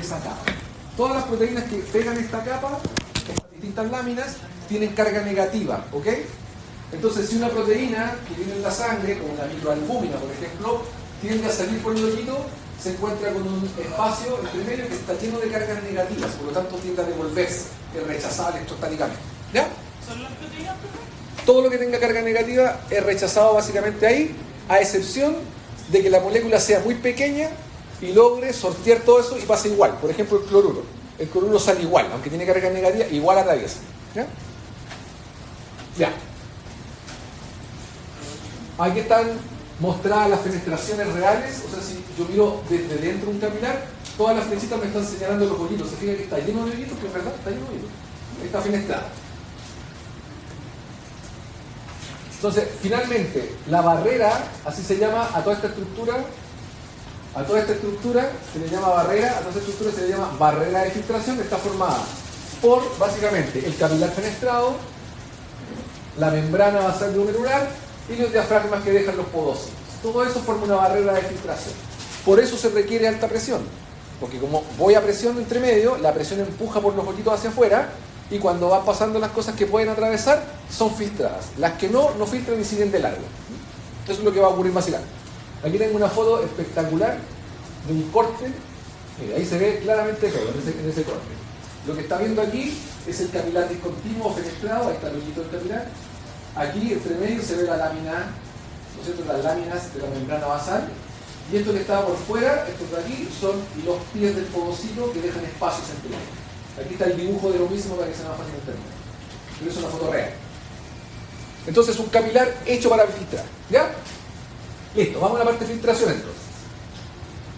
esa capa. Todas las proteínas que pegan esta capa, estas distintas láminas, tienen carga negativa, ¿ok? Entonces, si una proteína que viene en la sangre, como la microalbúmina, por ejemplo, tiende a salir por el hoyito, se encuentra con un espacio entre medio que está lleno de cargas negativas, por lo tanto tiende a devolverse, es rechazada electrostáticamente. ¿Ya? ¿Son las proteínas? Todo lo que tenga carga negativa es rechazado básicamente ahí, a excepción de que la molécula sea muy pequeña y logre sortear todo eso y pase igual. Por ejemplo, el cloruro. El cloruro sale igual, aunque tiene carga negativa, igual atraviesa. ¿Ya? Ya. Aquí están mostradas las fenestraciones reales, o sea, si yo miro desde dentro un capilar, todas las flechitas me están señalando los hoyitos. Se fija que está lleno de hoyitos, que en verdad está lleno de hoyitos. Está fenestrada. Entonces, finalmente, la barrera, así se llama a toda esta estructura se le llama barrera, a toda esta estructura se le llama barrera de filtración, está formada por, básicamente, el capilar fenestrado, la membrana basal glomerular y los diafragmas que dejan los podócitos. Todo eso forma una barrera de filtración. Por eso se requiere alta presión, porque como voy a presión entre medio, la presión empuja por los hoyitos hacia afuera, y cuando van pasando las cosas que pueden atravesar, son filtradas. Las que no filtran y siguen de largo. Eso es lo que va a ocurrir básicamente. Aquí tengo una foto espectacular de un corte. Mira, ahí se ve claramente todo en ese corte. Lo que está viendo aquí es el capilar discontinuo fenestrado, ahí está el hoyito del capilar. Aquí entre medio se ve la lámina, ¿no es cierto?, las láminas de la membrana basal. Y esto que está por fuera, estos de aquí, son los pies del podocito que dejan espacios entre ellos. Aquí está el dibujo de lo mismo para que sea más fácil de entender. Pero es una foto real. Entonces, un capilar hecho para filtrar. ¿Ya? Listo, vamos a la parte de filtración entonces.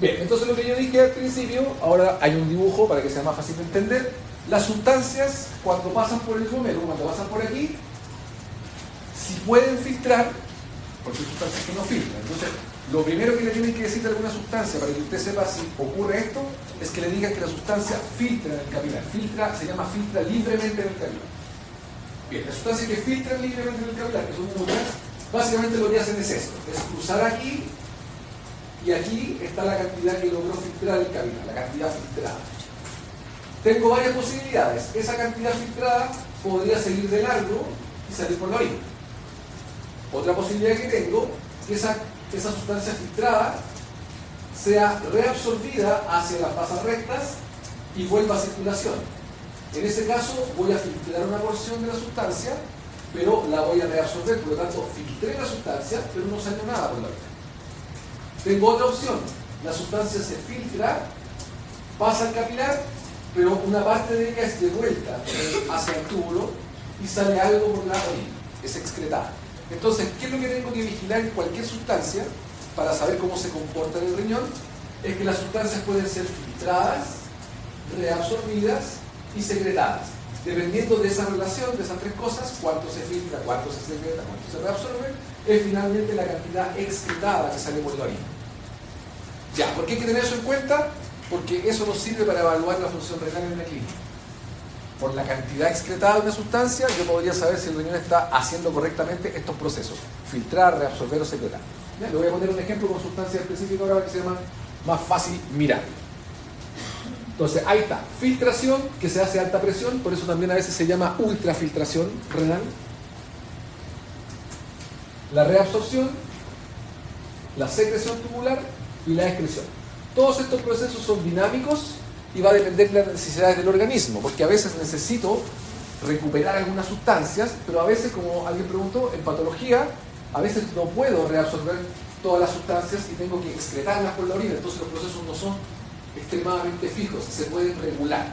Bien, entonces lo que yo dije al principio, ahora hay un dibujo para que sea más fácil de entender. Las sustancias, cuando pasan por el glomérulo, cuando pasan por aquí, si pueden filtrar, porque hay sustancias que no filtran. Entonces, lo primero que le tienen que decir de alguna sustancia para que usted sepa si ocurre esto, es que le digan que la sustancia filtra en el capilar. Filtra, se llama filtra libremente en el capilar. Bien, las sustancias que filtran libremente en el capilar, que son muchas, básicamente lo que hacen es esto, es cruzar aquí, y aquí está la cantidad que logró filtrar el capilar, la cantidad filtrada. Tengo varias posibilidades. Esa cantidad filtrada podría seguir de largo y salir por la orina. Otra posibilidad que tengo es que esa sustancia filtrada sea reabsorbida hacia las basas rectas y vuelva a circulación. En ese caso voy a filtrar una porción de la sustancia, pero la voy a reabsorber, por lo tanto filtré la sustancia, pero no salió nada por la orina. Tengo otra opción, la sustancia se filtra, pasa al capilar, pero una parte de ella es devuelta hacia el túbulo y sale algo por la orina, es excretada. Entonces, ¿qué es lo que tengo que vigilar en cualquier sustancia para saber cómo se comporta en el riñón? Es que las sustancias pueden ser filtradas, reabsorbidas y secretadas. Dependiendo de esa relación, de esas tres cosas, cuánto se filtra, cuánto se secreta, cuánto se reabsorbe, es finalmente la cantidad excretada que sale por la orina. Ya, ¿por qué hay que tener eso en cuenta? Porque eso nos sirve para evaluar la función renal en la clínica. Por la cantidad excretada de una sustancia, yo podría saber si el riñón está haciendo correctamente estos procesos: filtrar, reabsorber o secretar. ¿Ya? Le voy a poner un ejemplo con sustancias específicas ahora que se llama más fácil mirar. Entonces, ahí está, filtración que se hace a alta presión, por eso también a veces se llama ultrafiltración renal. La reabsorción, la secreción tubular y la excreción. Todos estos procesos son dinámicos y va a depender de las necesidades del organismo, porque a veces necesito recuperar algunas sustancias, pero a veces, como alguien preguntó, en patología, a veces no puedo reabsorber todas las sustancias y tengo que excretarlas por la orina, entonces los procesos no son extremadamente fijos, se pueden regular.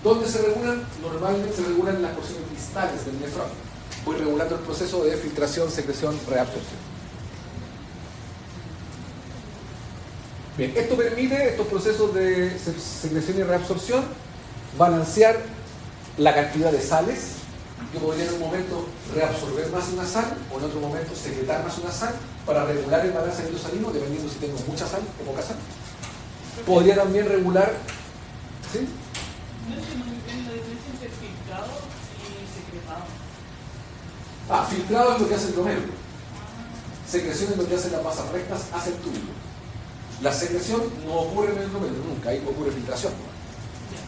¿Dónde se regulan? Normalmente se regulan en las porciones distales del nefrón. Voy regulando el proceso de filtración, secreción, reabsorción. Bien, esto permite, estos procesos de secreción y reabsorción, balancear la cantidad de sales. Yo podría en un momento reabsorber más una sal o en otro momento secretar más una sal para regular el balance hidrosalino, dependiendo si tengo mucha sal o poca sal. Podría también regular, ¿sí? No entiendo muy bien la diferencia entre filtrado y secretado. Filtrado es lo que hace el glomérulo. Secreción es lo que hacen las masas rectas hacia el túbulo. La secreción no ocurre en el glomérulo nunca, ahí ocurre filtración.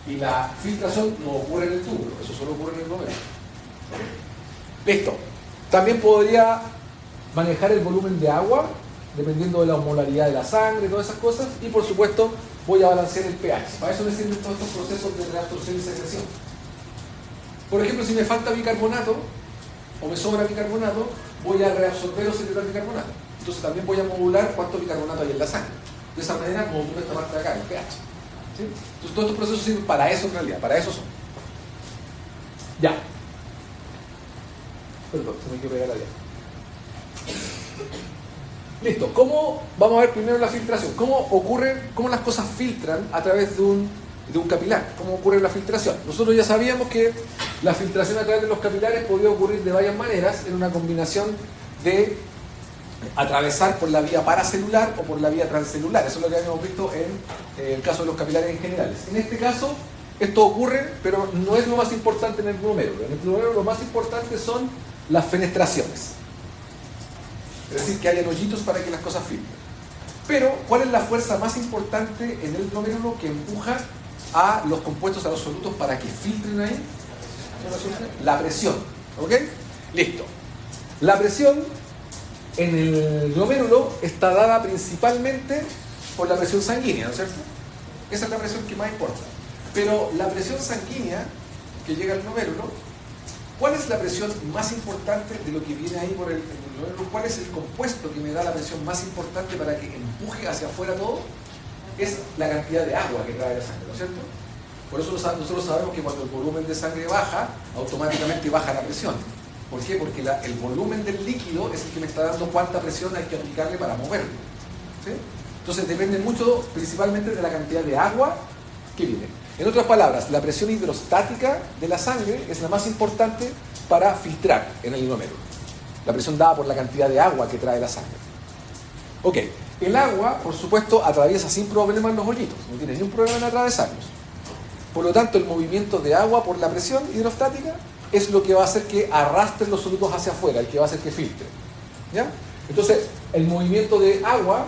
Y la filtración no ocurre en el túbulo, eso solo ocurre en el glomérulo. Listo. También podría manejar el volumen de agua, dependiendo de la osmolaridad de la sangre, todas esas cosas. Y por supuesto, voy a balancear el pH. Para eso me sirven todos estos procesos de reabsorción y secreción. Por ejemplo, si me falta bicarbonato, o me sobra bicarbonato, voy a reabsorber o secretar bicarbonato. Entonces también voy a modular cuánto bicarbonato hay en la sangre. De esa manera modulo esta parte de acá, el pH. ¿Sí? Entonces todos estos procesos sirven para eso en realidad, para eso son. Ya. Perdón, se me quiero pegar allá. Listo. ¿Cómo? Vamos a ver primero la filtración. ¿Cómo las cosas filtran a través de un capilar? ¿Cómo ocurre la filtración? Nosotros ya sabíamos que la filtración a través de los capilares podía ocurrir de varias maneras, en una combinación de atravesar por la vía paracelular o por la vía transcelular. Eso es lo que habíamos visto en el caso de los capilares en generales. En este caso, esto ocurre, pero no es lo más importante en el glomérulo. En el glomérulo lo más importante son las fenestraciones. Es decir, que hayan hoyitos para que las cosas filtren. Pero, ¿cuál es la fuerza más importante en el glomérulo que empuja a los compuestos, a los solutos, para que filtren ahí? La presión. ¿Ok? Listo. La presión en el glomérulo está dada principalmente por la presión sanguínea, ¿no es cierto? Esa es la presión que más importa. Pero la presión sanguínea que llega al glomérulo, ¿cuál es la presión más importante de lo que viene ahí por el glomérulo? ¿Cuál es el compuesto que me da la presión más importante para que empuje hacia afuera todo? Es la cantidad de agua que trae la sangre, ¿no es cierto? Por eso nosotros sabemos que cuando el volumen de sangre baja, automáticamente baja la presión. ¿Por qué? Porque el volumen del líquido es el que me está dando cuánta presión hay que aplicarle para moverlo. ¿Sí? Entonces depende mucho, principalmente, de la cantidad de agua que viene. En otras palabras, la presión hidrostática de la sangre es la más importante para filtrar en el glomérulo. La presión dada por la cantidad de agua que trae la sangre. Ok, el agua, por supuesto, atraviesa sin problemas los hoyitos, no tiene ningún problema en atravesarlos. Por lo tanto, el movimiento de agua por la presión hidrostática es lo que va a hacer que arrastren los solutos hacia afuera, el que va a hacer que filtren. ¿Ya? Entonces, el movimiento de agua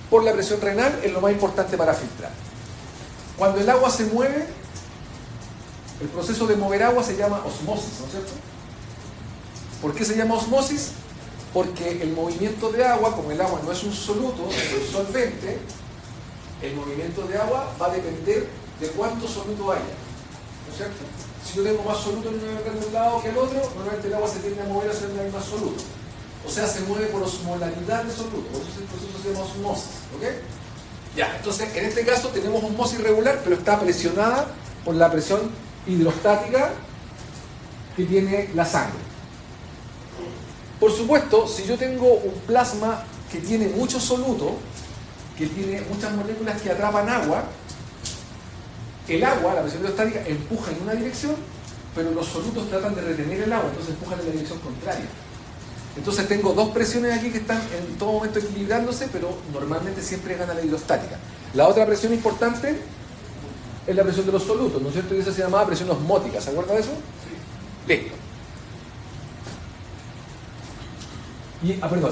por la presión renal es lo más importante para filtrar. Cuando el agua se mueve, el proceso de mover agua se llama osmosis, ¿no es cierto? ¿Por qué se llama osmosis? Porque el movimiento de agua, como el agua no es un soluto, es un solvente, el movimiento de agua va a depender de cuánto soluto haya, ¿no es cierto? Si yo tengo más soluto en un lado que el otro, normalmente el agua se tiende a mover hacia el más soluto. O sea, se mueve por osmolaridad de soluto, por eso el proceso se llama osmosis, ¿ok? Ya, entonces en este caso tenemos osmosis regular, pero está presionada por la presión hidrostática que tiene la sangre. Por supuesto, si yo tengo un plasma que tiene mucho soluto, que tiene muchas moléculas que atrapan agua, el agua, la presión hidrostática, empuja en una dirección, pero los solutos tratan de retener el agua, entonces empujan en la dirección contraria. Entonces tengo dos presiones aquí que están en todo momento equilibrándose, pero normalmente siempre gana la hidrostática. La otra presión importante es la presión de los solutos, ¿no es cierto? Y esa se llamaba presión osmótica, ¿se acuerda de eso? Sí. Listo.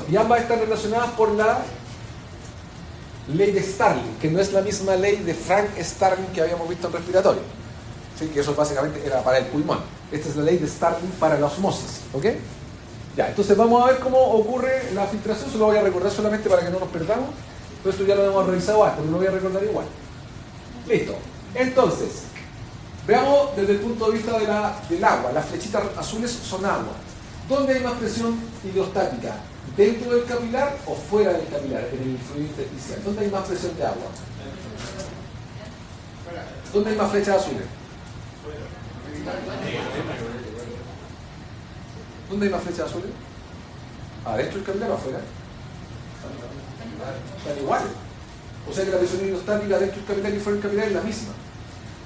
Y ambas están relacionadas por la ley de Starling, que no es la misma ley de Frank Starling que habíamos visto en respiratorio. ¿Sí? Que eso básicamente era para el pulmón. Esta es la ley de Starling para la osmosis. ¿Ok? Ya, entonces vamos a ver cómo ocurre la filtración. Se lo voy a recordar solamente para que no nos perdamos. Pero esto ya lo hemos revisado antes, pero lo voy a recordar igual. Listo. Entonces, veamos desde el punto de vista del agua. Las flechitas azules son agua. ¿Dónde hay más presión hidrostática? ¿Dentro del capilar o fuera del capilar, en el fluido intersticial? ¿Dónde hay más presión de agua? ¿Dónde hay más flechas azules? ¿Dónde hay más flechas azules? ¿Adentro del capilar o afuera? Están iguales. O sea que la presión hidrostática dentro del capilar y fuera del capilar es la misma.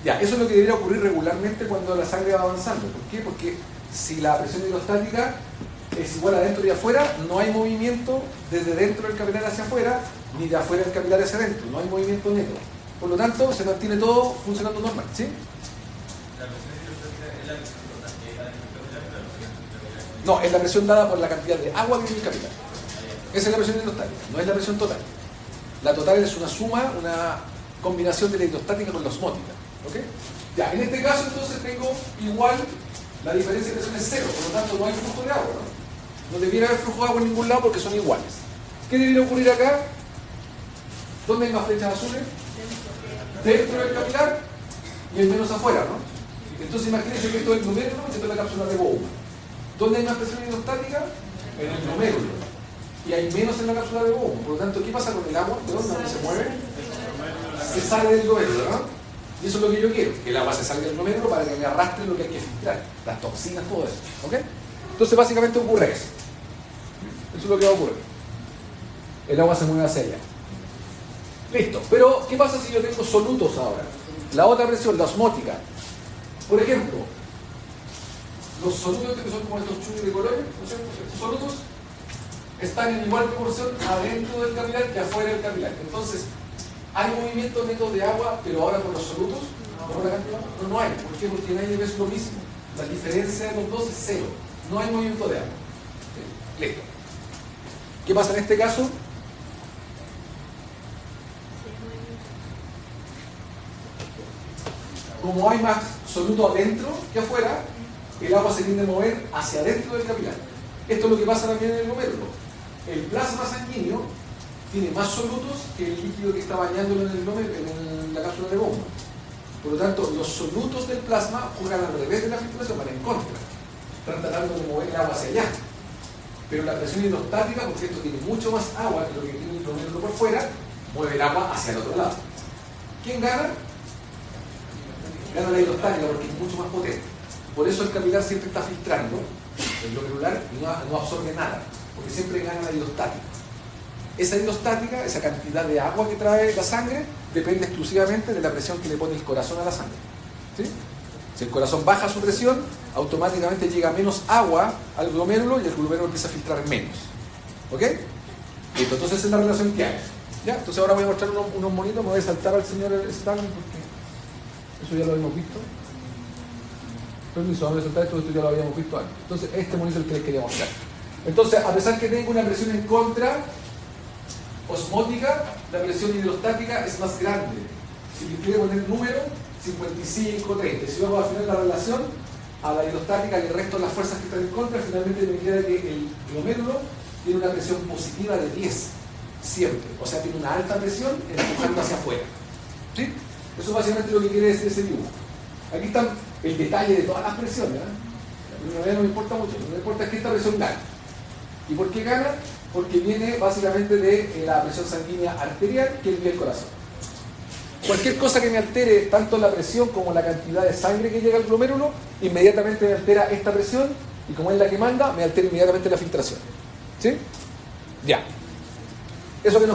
Ya, eso es lo que debería ocurrir regularmente cuando la sangre va avanzando. ¿Por qué? Porque si la presión hidrostática es igual adentro y afuera, no hay movimiento desde dentro del capilar hacia afuera, ni de afuera del capilar hacia adentro, no hay movimiento neto. Por lo tanto, se mantiene todo funcionando normal, ¿sí? No, es la presión dada por la cantidad de agua que tiene el capilar. Esa es la presión hidrostática, no es la presión total. La total es una suma, una combinación de la hidrostática con la osmótica. ¿Ok? Ya, en este caso entonces tengo igual, la diferencia de presión es cero, por lo tanto no hay flujo de agua, ¿no? No debiera haber flujo de agua en ningún lado porque son iguales. ¿Qué debería ocurrir acá? ¿Dónde hay más flechas azules? Dentro del capilar y el menos afuera, ¿no? Entonces imagínense que esto es el glomérulo y esto es la cápsula de Bowman. ¿Dónde hay más presión hidrostática? En el glomérulo. Y hay menos en la cápsula de Bowman. Por lo tanto, ¿qué pasa con el agua? ¿De dónde se mueve? Se sale del glomérulo, ¿no? Y eso es lo que yo quiero, que el agua se salga del glomérulo para que me arrastre lo que hay que filtrar, las toxinas, todo eso. ¿Ok? Entonces básicamente ocurre eso. Eso es lo que va a ocurrir. El agua se mueve hacia allá. Listo. Pero, ¿qué pasa si yo tengo solutos ahora? La otra presión, la osmótica. Por ejemplo, los solutos que son como estos chullos de colores, ¿no es cierto? Estos solutos están en igual proporción adentro del capilar que afuera del capilar. Entonces, ¿hay movimiento neto de agua, pero ahora con los solutos? No, no hay. ¿Por qué? Porque en aire es lo mismo. La diferencia de los dos es cero. No hay movimiento de agua. ¿Sí? Listo. ¿Qué pasa en este caso? Como hay más soluto adentro que afuera, el agua se tiende a mover hacia adentro del capilar. Esto es lo que pasa también en el glomérulo. El plasma sanguíneo tiene más solutos que el líquido que está bañándolo en el glomérulo, en la cápsula de Bowman. Por lo tanto, los solutos del plasma juegan al revés de la filtración, van en contra. Están tratando de mover el agua hacia allá. Pero la presión hidrostática, porque esto tiene mucho más agua que lo que tiene el glomérulo por fuera, mueve el agua hacia el otro lado. ¿Quién gana? Gana la hidrostática porque es mucho más potente. Por eso el capilar siempre está filtrando el glomerular y no absorbe nada, porque siempre gana la hidrostática. Esa hidrostática, esa cantidad de agua que trae la sangre, depende exclusivamente de la presión que le pone el corazón a la sangre. ¿Sí? Si el corazón baja su presión, automáticamente llega menos agua al glomérulo y el glomérulo empieza a filtrar menos. ¿Ok? Listo, entonces esa es la relación que hay. ¿Ya? Entonces ahora voy a mostrar unos monitos, me voy a saltar al señor Stan porque eso ya lo habíamos visto. Permiso, vamos a saltar esto ya lo habíamos visto antes. Entonces este monito es el que les quería mostrar. Entonces, a pesar que tengo una presión en contra osmótica, la presión hidrostática es más grande. Si le quiero poner número, 55, 30. Si vamos a afinar la relación a la hidrostática y el resto de las fuerzas que están en contra, finalmente me queda que el glomérulo tiene una presión positiva de 10, siempre. O sea, tiene una alta presión empujando hacia afuera. ¿Sí? Eso es básicamente lo que quiere decir ese dibujo. Aquí está el detalle de todas las presiones. En realidad no me importa mucho, lo que me importa es que esta presión gana. ¿Y por qué gana? Porque viene básicamente de la presión sanguínea arterial que envía el corazón. Cualquier cosa que me altere tanto la presión como la cantidad de sangre que llega al glomérulo, inmediatamente me altera esta presión y como es la que manda, me altera inmediatamente la filtración. ¿Sí? Ya. Eso que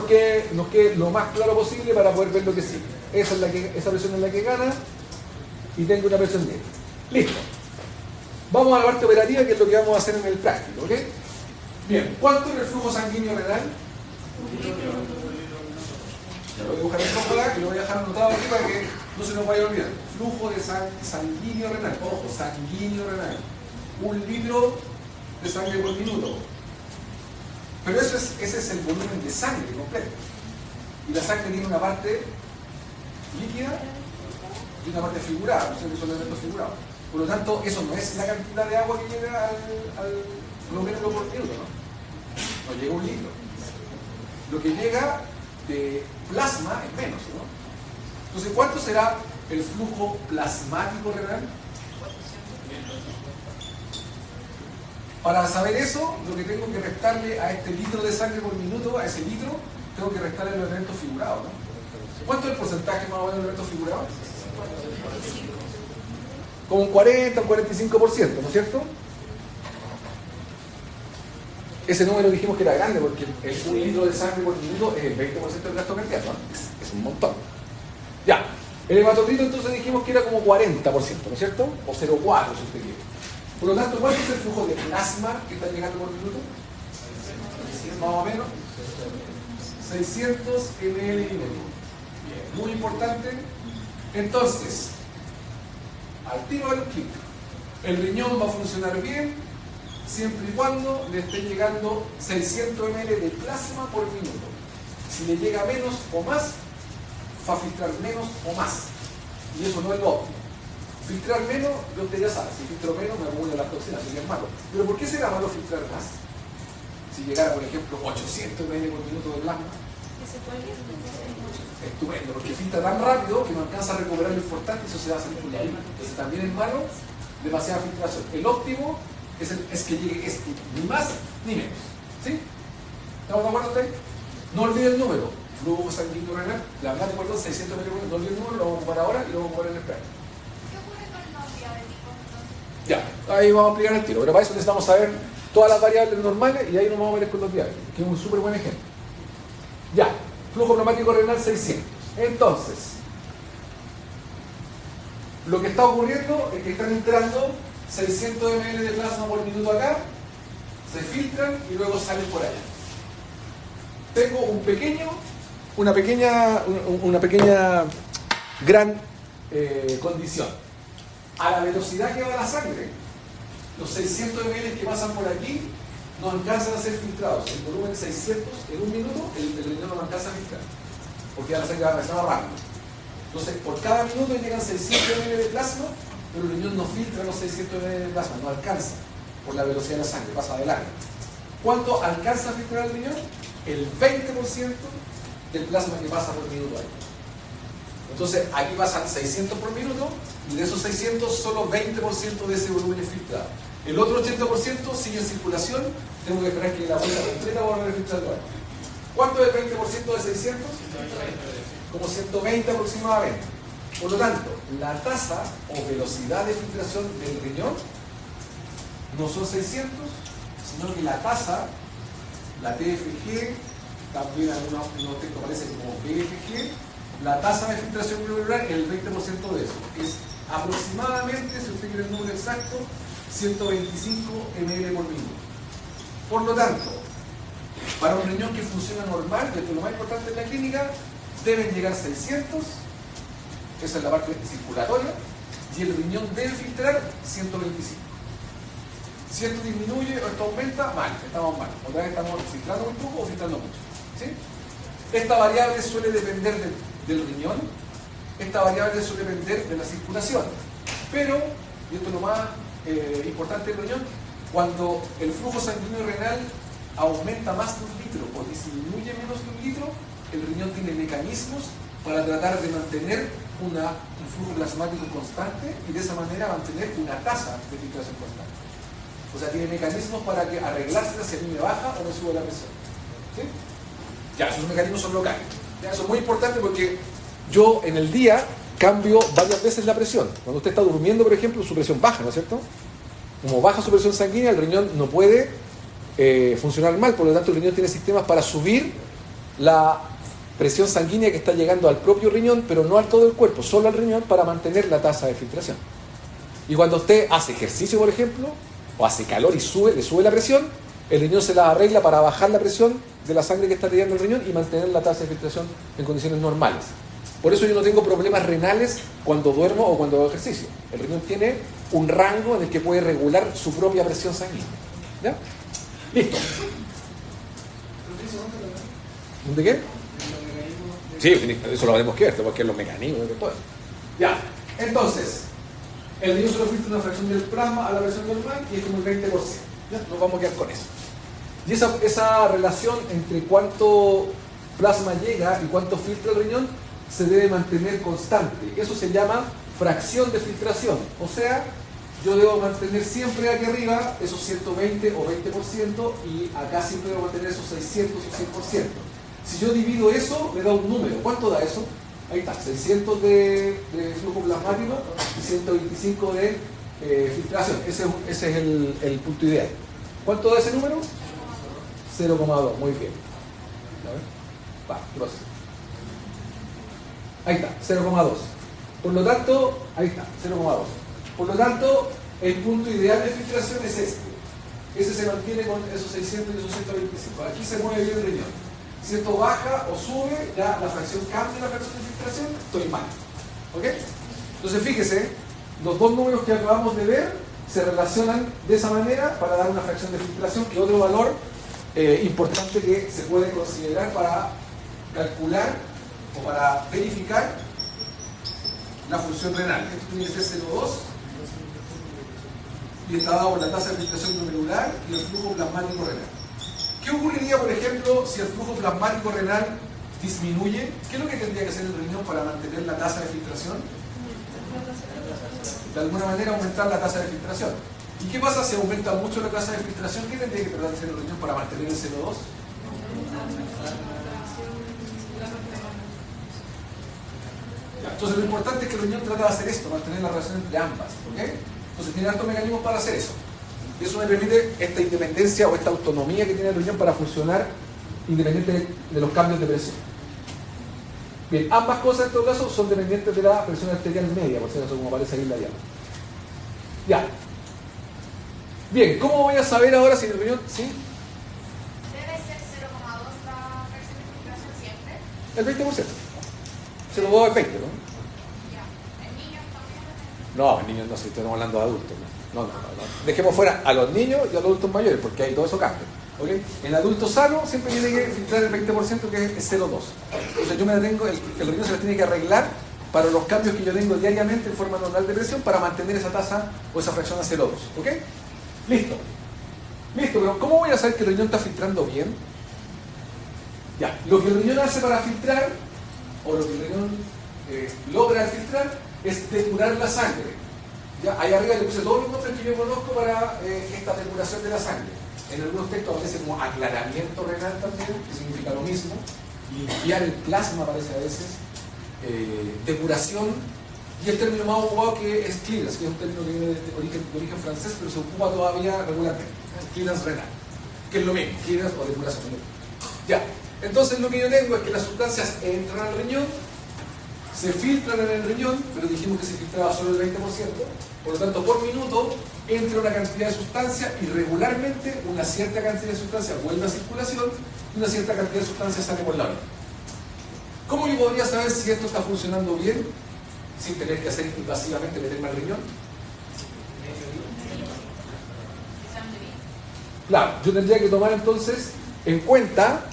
nos quede lo más claro posible para poder ver lo que sigue. Esa presión es la que gana y tengo una presión media. Listo. Vamos a la parte operativa, que es lo que vamos a hacer en el práctico. ¿Ok? Bien, ¿cuánto es el flujo sanguíneo renal? Ya lo voy a dibujar en rojo acá y lo voy a dejar anotado aquí para que no se nos vaya a olvidar. Flujo de sanguíneo renal. Ojo, sanguíneo renal. 1 litro de sangre por minuto. Pero ese es el volumen de sangre completo. Y la sangre tiene una parte líquida y una parte figurada, no sé si son elementos figurados. Por lo tanto, eso no es la cantidad de agua que llega al glomérulo por minuto, ¿no? No llega 1 litro. Lo que llega de plasma es menos, ¿no? Entonces, ¿cuánto será el flujo plasmático renal? Para saber eso, lo que tengo que restarle a este litro de sangre por minuto, a ese litro, tengo que restarle los elementos figurados, ¿no? ¿Cuánto es el porcentaje más o menos de elementos figurados? Como un 40 o 45%, ¿no es cierto? Ese número dijimos que era grande porque el 1 litro de sangre por minuto es el 20% del gasto cardíaco, ¿no? Es un montón. Ya, el hematocrito entonces dijimos que era como 40%, ¿no es cierto? O 0,4 si usted quiere. Por lo tanto, ¿cuál es el flujo de plasma que está llegando por minuto? Más o menos 600 ml. Muy importante. Entonces, al tiro del clic, el riñón va a funcionar bien siempre y cuando le esté llegando 600 ml de plasma por minuto. Si le llega menos o más, va a filtrar menos o más. Y eso no es lo óptimo. Filtrar menos, usted ya sabe, si filtro menos me acumulo las toxinas, sería malo. Pero ¿por qué será malo filtrar más? Si llegara, por ejemplo, 800 ml por minuto de plasma, estupendo, porque filtra tan rápido que no alcanza a recuperar lo importante y eso se va a salir por la vida. Entonces también es malo demasiada filtración. El óptimo es que llegue ni más ni menos. ¿Sí? ¿Estamos de acuerdo ustedes? No olviden el número. Flujo sanguíneo renal, la verdad recuerdo 600 ml, no olviden el número, lo vamos a ocupar ahora y lo vamos a ocupar en el plan. ¿Qué ocurre con los diabéticos entonces? Ya, ahí vamos a explicar el tiro. Pero para eso necesitamos saber todas las variables normales y ahí nos vamos a ver con los diabéticos, que es un súper buen ejemplo. Ya, flujo pneumático renal 600. Entonces, lo que está ocurriendo es que están entrando 600 ml de plasma por minuto acá, se filtran y luego salen por allá. Tengo una pequeña gran condición. A la velocidad que va la sangre, los 600 ml que pasan por aquí no alcanzan a ser filtrados. El volumen 600 en un minuto, el riñón no alcanza a filtrar, porque la sangre va más rápido. Entonces, por cada minuto llegan 600 ml de plasma, pero el riñón no filtra los 600 ml de plasma, no alcanza por la velocidad de la sangre, pasa de largo. ¿Cuánto alcanza a filtrar el riñón? El 20% del plasma que pasa por minuto ahí. Entonces, aquí pasan 600 por minuto y de esos 600, solo 20% de ese volumen es filtrado. El otro 80% sigue en circulación, tengo que esperar que la vuelta completa va a volver a filtrar de nuevo. ¿Cuánto es el 20% de 600? Como 120 aproximadamente. Por lo tanto, la tasa o velocidad de filtración del riñón no son 600, sino que la tasa, la TFG, también algunos textos aparecen como BFG, la tasa de filtración glomerular es el 20% de eso. Es aproximadamente, si usted quiere el número exacto, 125 ml por minuto. Por lo tanto, para un riñón que funciona normal, que es lo más importante en la clínica, deben llegar 600, esa es la parte circulatoria, y el riñón debe filtrar 125. Si esto disminuye o esto aumenta, mal, estamos mal. Otra vez estamos filtrando muy poco o filtrando mucho. ¿Sí? Esta variable suele depender del riñón, esta variable suele depender de la circulación. Pero, y esto es lo más importante del riñón, cuando el flujo sanguíneo renal aumenta más de 1 litro o disminuye menos de 1 litro, el riñón tiene mecanismos para tratar de mantener un flujo plasmático constante y de esa manera mantener una tasa de filtración constante. O sea, tiene mecanismos para que arreglarse si a mí me baja o me sube la presión. ¿Sí? Ya, esos mecanismos son locales. Ya, eso es muy importante porque yo en el día cambio varias veces la presión. Cuando usted está durmiendo, por ejemplo, su presión baja, ¿no es cierto? Como baja su presión sanguínea, el riñón no puede funcionar mal, por lo tanto el riñón tiene sistemas para subir la presión sanguínea que está llegando al propio riñón, pero no a todo el cuerpo, solo al riñón para mantener la tasa de filtración. Y cuando usted hace ejercicio, por ejemplo, o hace calor y le sube la presión, el riñón se la arregla para bajar la presión de la sangre que está llegando al riñón y mantener la tasa de filtración en condiciones normales. Por eso yo no tengo problemas renales cuando duermo o cuando hago ejercicio. El riñón tiene un rango en el que puede regular su propia presión sanguínea. ¿Ya? Listo. ¿De qué? Sí, eso lo haremos que ver, porque es los mecanismos de todo eso. Ya, entonces, el riñón solo filtra una fracción del plasma a la presión normal y es como el 20%. ¿Ya? Nos vamos a quedar con eso. Y esa relación entre cuánto plasma llega y cuánto filtra el riñón se debe mantener constante. Eso se llama fracción de filtración. O sea, yo debo mantener siempre aquí arriba esos 120 o 20% y acá siempre debo mantener esos 600 o 100%. Si yo divido eso, me da un número. ¿Cuánto da eso? Ahí está, 600 de flujo plasmático y 125 de filtración. Ese es el punto ideal. ¿Cuánto da ese número? 0,2, muy bien. A ver. Va, ¿qué pasa? Ahí está, 0,2. Por lo tanto, ahí está, 0,2. Por lo tanto, el punto ideal de filtración es este. Ese se mantiene con esos 600 y esos 125. Aquí se mueve bien el riñón. Si esto baja o sube, ya la fracción cambia la fracción de filtración, estoy mal. ¿Ok? Entonces fíjese, los dos números que acabamos de ver se relacionan de esa manera para dar una fracción de filtración, que es otro valor importante que se puede considerar para calcular o para verificar la función renal. Esto tiene que ser 0,2 y está dado por la tasa de filtración glomerular y el flujo plasmático renal. ¿Qué ocurriría, por ejemplo, si el flujo plasmático renal disminuye? ¿Qué es lo que tendría que hacer el riñón para mantener la tasa de filtración? De alguna manera aumentar la tasa de filtración. ¿Y qué pasa si aumenta mucho la tasa de filtración? ¿Qué tendría que tratar de hacer el riñón para mantener el 0,2? Entonces lo importante es que el riñón trata de hacer esto, mantener la relación entre ambas, ¿ok? Entonces tiene altos mecanismos para hacer eso. Y eso me permite esta independencia o esta autonomía que tiene el riñón para funcionar independiente de los cambios de presión. Bien, ambas cosas en todo caso son dependientes de la presión arterial media, por si acaso, como aparece ahí en la diapositiva. Ya. Bien, ¿cómo voy a saber ahora si el riñón... ¿Sí? Debe ser 0,2 la fracción de filtración siempre. El 20%. 0,2 es 20, ¿no? Ya. En niños también. No, en niños no, si estamos hablando de adultos. No. Dejemos fuera a los niños y a los adultos mayores, porque ahí todo eso cambia. ¿Okay? En adulto sano siempre tiene que filtrar el 20%, que es 0,2. Entonces yo me detengo, el riñón se lo tiene que arreglar para los cambios que yo tengo diariamente en forma normal de presión para mantener esa tasa o esa fracción a 0,2. ¿Ok? Listo. Listo, pero ¿cómo voy a saber que el riñón está filtrando bien? Ya, lo que el riñón hace para filtrar, o lo que el riñón logra filtrar, es depurar la sangre. Ya, ahí arriba le puse todos los nombres que yo conozco para esta depuración de la sangre. En algunos textos aparece como aclaramiento renal también, que significa lo mismo. Limpiar el plasma aparece a veces. Depuración, y el término más ocupado que es clearance, que es un término que viene de origen francés, pero se ocupa todavía regularmente. Clearance renal, que es lo mismo, clearance o depuración. Ya, entonces lo que yo tengo es que las sustancias entran al riñón, se filtran en el riñón, pero dijimos que se filtraba solo el 20%, por lo tanto por minuto entra una cantidad de sustancia y regularmente una cierta cantidad de sustancia vuelve a circulación y una cierta cantidad de sustancia sale por la orina. ¿Cómo yo podría saber si esto está funcionando bien sin tener que hacer invasivamente meterme al riñón? Claro, yo tendría que tomar entonces en cuenta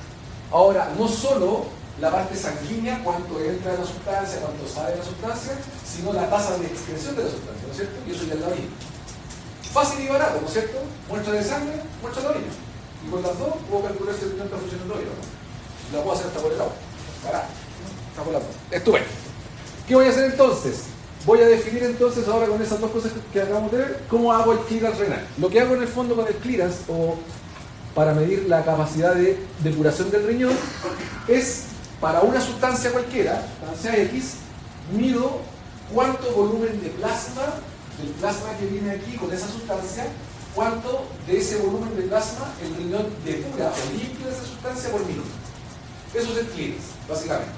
ahora no solo la parte sanguínea, cuánto entra de la sustancia, cuánto sale de la sustancia, sino la tasa de excreción de la sustancia, ¿no es cierto? Y eso ya es la orina. Fácil y barato, ¿no es cierto? Muestra de sangre, muestra de orina. Y con las dos puedo calcular si el riñón está funcionando bien o no. La puedo hacer hasta por el agua. Barato. Está por la dos. Estupendo. ¿Qué voy a hacer entonces? Voy a definir entonces ahora con esas dos cosas que acabamos de ver, cómo hago el clearance renal. Lo que hago en el fondo con el clearance, o para medir la capacidad de depuración del riñón, es para una sustancia cualquiera, sustancia X, mido cuánto volumen de plasma, del plasma que viene aquí con esa sustancia, cuánto de ese volumen de plasma el riñón depura o limpia esa sustancia por minuto. Eso es el clearance, básicamente.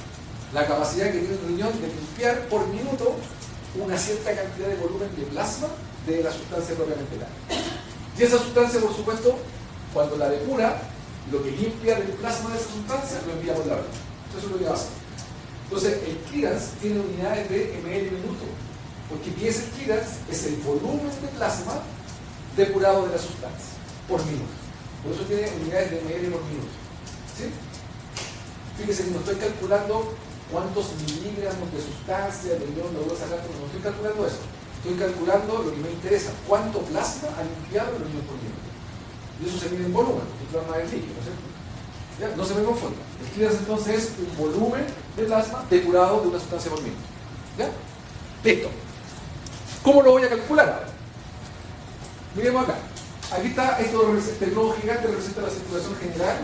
La capacidad que tiene el riñón de limpiar por minuto una cierta cantidad de volumen de plasma de la sustancia propiamente tal. Y esa sustancia, por supuesto, cuando la depura, lo que limpia del plasma de esa sustancia lo envía por la orina. Eso es lo que va a hacer. Entonces, el clearance tiene unidades de ml minuto, porque ¿qué es el clearance? Es el volumen de plasma depurado de la sustancia por minuto. Por eso tiene unidades de ml por minuto. ¿Sí? Fíjese que no estoy calculando cuántos miligramos de sustancia el riñón logró sacar, no estoy calculando eso. Estoy calculando lo que me interesa, cuánto plasma ha limpiado el riñón por minuto. Y eso se mide en volumen, el plasma es líquido, ¿no es cierto? ¿Ya? No se me confunda. El clearance entonces es un volumen de plasma depurado de una sustancia por minuto. ¿Ya? Listo. ¿Cómo lo voy a calcular ahora? Miremos acá. Aquí está, esto representa el globo gigante, representa la circulación general,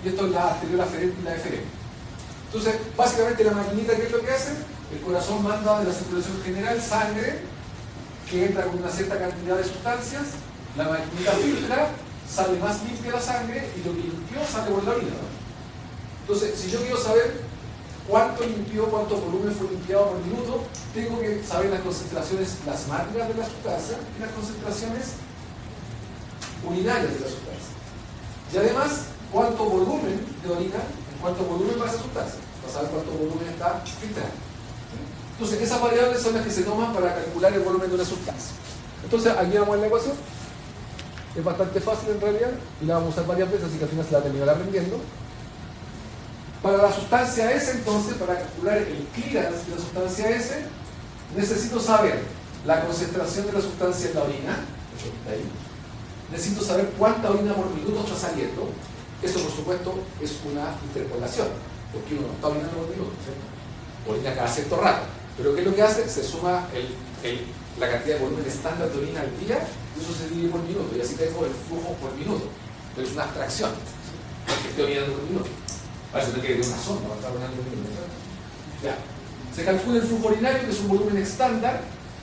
y esto es la arteriola aferente y la deferente. Entonces, básicamente la maquinita, ¿qué es lo que hace? El corazón manda de la circulación general sangre que entra con una cierta cantidad de sustancias, la maquinita filtra, sale más limpia la sangre y lo que limpió sale por la orina, ¿no? Entonces, si yo quiero saber cuánto limpió, cuánto volumen fue limpiado por minuto, tengo que saber las concentraciones plasmáticas de la sustancia y las concentraciones urinarias de la sustancia. Y además, cuánto volumen de orina, cuánto volumen va esa sustancia, para saber cuánto volumen está filtrando. Entonces, esas variables son las que se toman para calcular el volumen de una sustancia. Entonces, aquí vamos a la ecuación. Es bastante fácil en realidad y la vamos a usar varias veces, así que al final se la terminará aprendiendo. Para la sustancia S, entonces, para calcular el clearance de la sustancia S, necesito saber la concentración de la sustancia en la orina, eso está ahí. Necesito saber cuánta orina por minuto está saliendo. Eso, por supuesto, es una interpolación, porque uno no está orinando por minuto, ¿cierto? Orina cada cierto rato. Pero ¿qué es lo que hace? Se suma la cantidad de volumen estándar de orina al día, y eso se divide por minuto, y así tengo el flujo por minuto. Pero es una abstracción, porque estoy orinando por minuto. Para eso tengo que ir una sonda para estar orinando por minuto. Ya. Se calcula el flujo urinario, que es un volumen estándar,